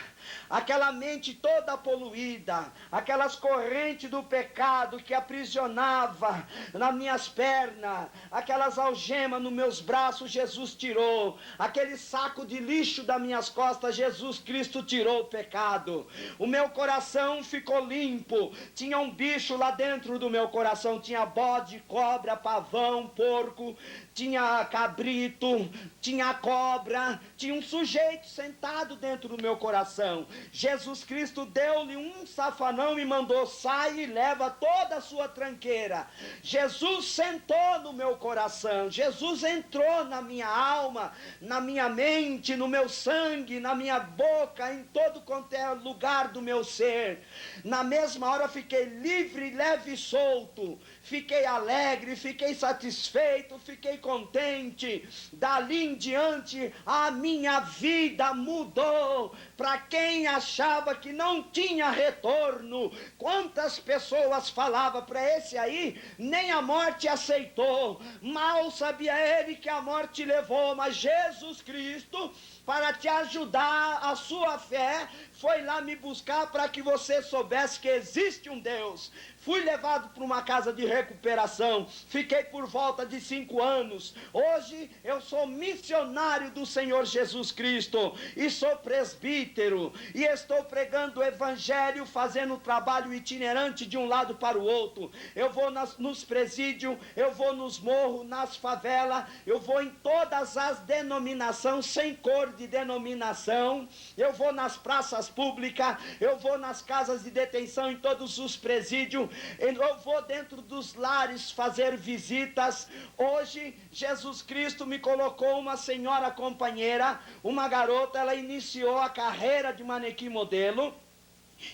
Aquela mente toda poluída, aquelas correntes do pecado que aprisionava nas minhas pernas, aquelas algemas nos meus braços, Jesus tirou. Aquele saco de lixo das minhas costas, Jesus Cristo tirou o pecado. O meu coração ficou limpo. Tinha um bicho lá dentro do meu coração, tinha bode, cobra, pavão, porco, tinha cabrito, tinha cobra, tinha um sujeito sentado dentro do meu coração. Jesus Cristo deu-lhe um safanão e mandou, sai e leva toda a sua tranqueira. Jesus sentou no meu coração, Jesus entrou na minha alma, na minha mente, no meu sangue, na minha boca, em todo quanto é lugar do meu ser. Na mesma hora fiquei livre, leve e solto. Fiquei alegre, fiquei satisfeito, fiquei contente. Dali em diante a minha vida mudou. Para quem ninguém achava que não tinha retorno. Quantas pessoas falavam para esse aí, nem a morte aceitou. Mal sabia ele que a morte levou, mas Jesus Cristo, para te ajudar a sua fé, foi lá me buscar para que você soubesse que existe um Deus. Fui levado para uma casa de recuperação, fiquei por volta de 5 anos. Hoje eu sou missionário do Senhor Jesus Cristo e sou presbítero e estou pregando o evangelho, fazendo trabalho itinerante de um lado para o outro. Eu vou nos presídios, eu vou nos morros, nas favelas, eu vou em todas as denominações, sem cor de denominação. Eu vou nas praças públicas, eu vou nas casas de detenção, em todos os presídios, eu vou dentro dos lares fazer visitas. Hoje Jesus Cristo me colocou uma senhora companheira, uma garota. Ela iniciou a carreira de manequim modelo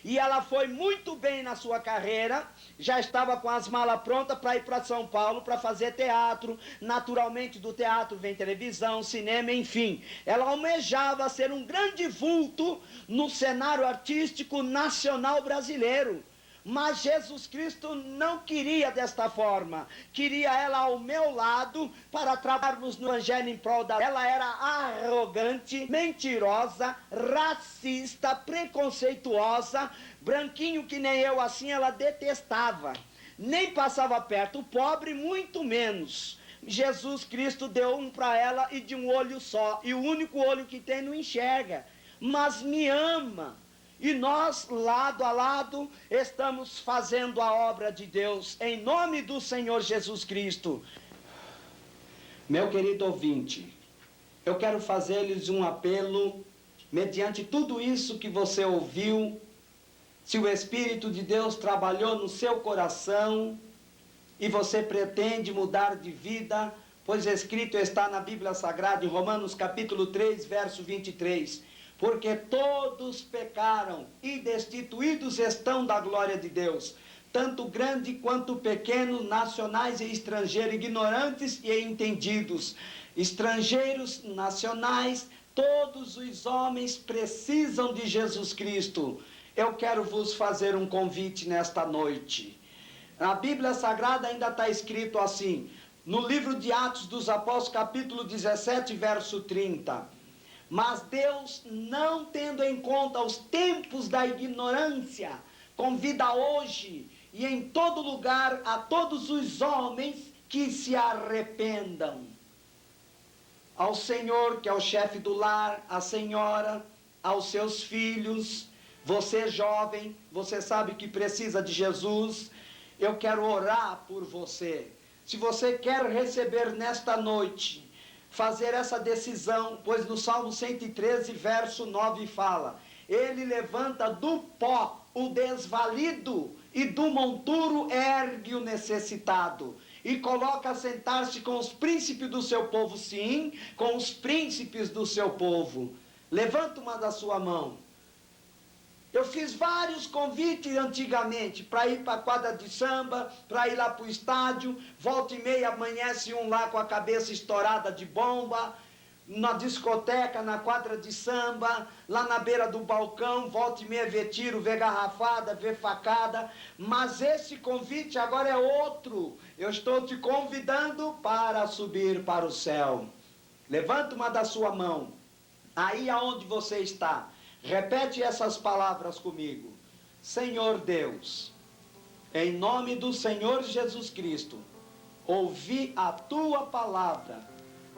e ela foi muito bem na sua carreira, já estava com as malas prontas para ir para São Paulo para fazer teatro. Naturalmente do teatro vem televisão, cinema, enfim. Ela almejava ser um grande vulto no cenário artístico nacional brasileiro. Mas Jesus Cristo não queria desta forma. Queria ela ao meu lado para trabalharmos no evangelho em prol dela. Ela era arrogante, mentirosa, racista, preconceituosa, branquinho que nem eu assim, ela detestava. Nem passava perto, o pobre muito menos. Jesus Cristo deu um para ela e de um olho só. E o único olho que tem não enxerga, mas me ama. E nós, lado a lado, estamos fazendo a obra de Deus, em nome do Senhor Jesus Cristo. Meu querido ouvinte, eu quero fazer-lhes um apelo, mediante tudo isso que você ouviu. Se o Espírito de Deus trabalhou no seu coração, e você pretende mudar de vida, pois escrito está na Bíblia Sagrada, em Romanos capítulo 3, verso 23... porque todos pecaram e destituídos estão da glória de Deus, tanto grande quanto pequeno, nacionais e estrangeiros, ignorantes e entendidos, estrangeiros, nacionais, todos os homens precisam de Jesus Cristo. Eu quero vos fazer um convite nesta noite. Na Bíblia Sagrada ainda está escrito assim, no livro de Atos dos Apóstolos, capítulo 17, verso 30... Mas Deus, não tendo em conta os tempos da ignorância, convida hoje e em todo lugar a todos os homens que se arrependam. Ao Senhor, que é o chefe do lar, à senhora, aos seus filhos, você jovem, você sabe que precisa de Jesus, eu quero orar por você. Se você quer receber nesta noite, fazer essa decisão, pois no Salmo 113, verso 9 fala, ele levanta do pó o desvalido e do monturo ergue o necessitado, e coloca a sentar-se com os príncipes do seu povo, sim, com os príncipes do seu povo. Levanta uma da sua mão. Eu fiz vários convites antigamente, para ir para a quadra de samba, para ir lá para o estádio, volta e meia amanhece um lá com a cabeça estourada de bomba, na discoteca, na quadra de samba, lá na beira do balcão, volta e meia vê tiro, vê garrafada, vê facada, mas esse convite agora é outro. Eu estou te convidando para subir para o céu. Levanta uma da sua mão, aí aonde você está. Repete essas palavras comigo. Senhor Deus, em nome do Senhor Jesus Cristo, ouvi a tua palavra,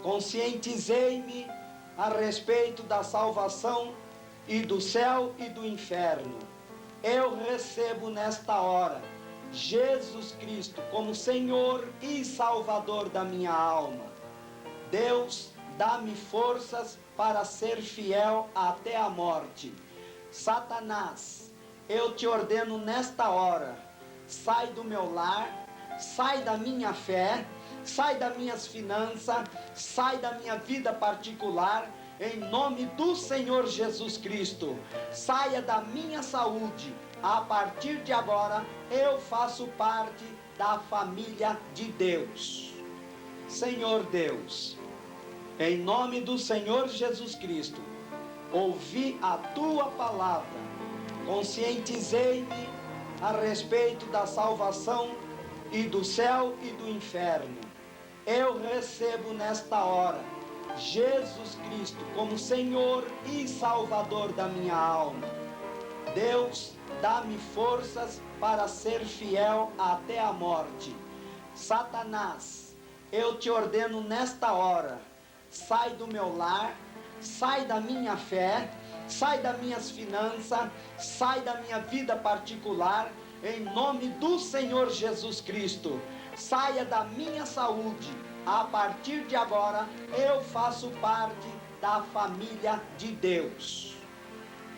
conscientizei-me a respeito da salvação e do céu e do inferno. Eu recebo nesta hora Jesus Cristo como Senhor e Salvador da minha alma. Deus, dá-me forças para ser fiel até a morte. Satanás, eu te ordeno nesta hora, sai do meu lar, sai da minha fé, sai das minhas finanças, sai da minha vida particular, em nome do Senhor Jesus Cristo. Saia da minha saúde. A partir de agora, eu faço parte da família de Deus. Senhor Deus, em nome do Senhor Jesus Cristo, ouvi a tua palavra, conscientizei-me a respeito da salvação e do céu e do inferno. Eu recebo nesta hora Jesus Cristo como Senhor e Salvador da minha alma. Deus, dá-me forças para ser fiel até a morte. Satanás, eu te ordeno nesta hora, sai do meu lar, sai da minha fé, sai das minhas finanças, sai da minha vida particular, em nome do Senhor Jesus Cristo. Saia da minha saúde. A partir de agora, eu faço parte da família de Deus.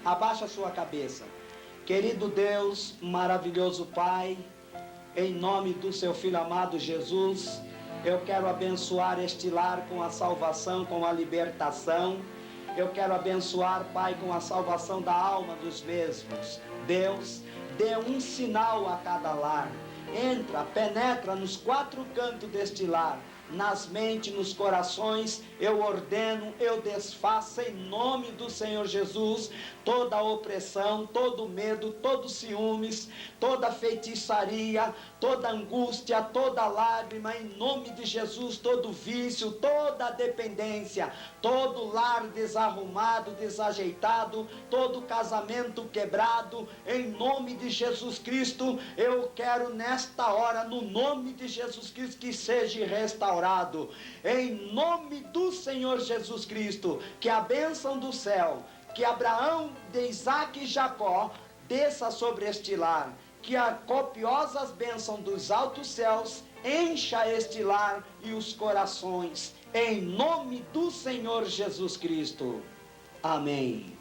Abaixa a sua cabeça. Querido Deus, maravilhoso Pai, em nome do seu Filho amado Jesus, eu quero abençoar este lar com a salvação, com a libertação. Eu quero abençoar, Pai, com a salvação da alma dos mesmos. Deus, dê um sinal a cada lar. Entra, penetra nos quatro cantos deste lar, nas mentes, nos corações. Eu ordeno, eu desfaço em nome do Senhor Jesus toda a opressão, todo medo, todo ciúmes, toda feitiçaria, toda angústia, toda lágrima, em nome de Jesus, todo vício, toda dependência, todo lar desarrumado, desajeitado, todo casamento quebrado, em nome de Jesus Cristo. Eu quero nesta hora, no nome de Jesus Cristo, que seja restaurado, em nome do Senhor Jesus Cristo, que a bênção do céu, que Abraão, de Isaac e Jacó, desça sobre este lar, que a copiosas bênçãos dos altos céus encha este lar e os corações, em nome do Senhor Jesus Cristo. Amém.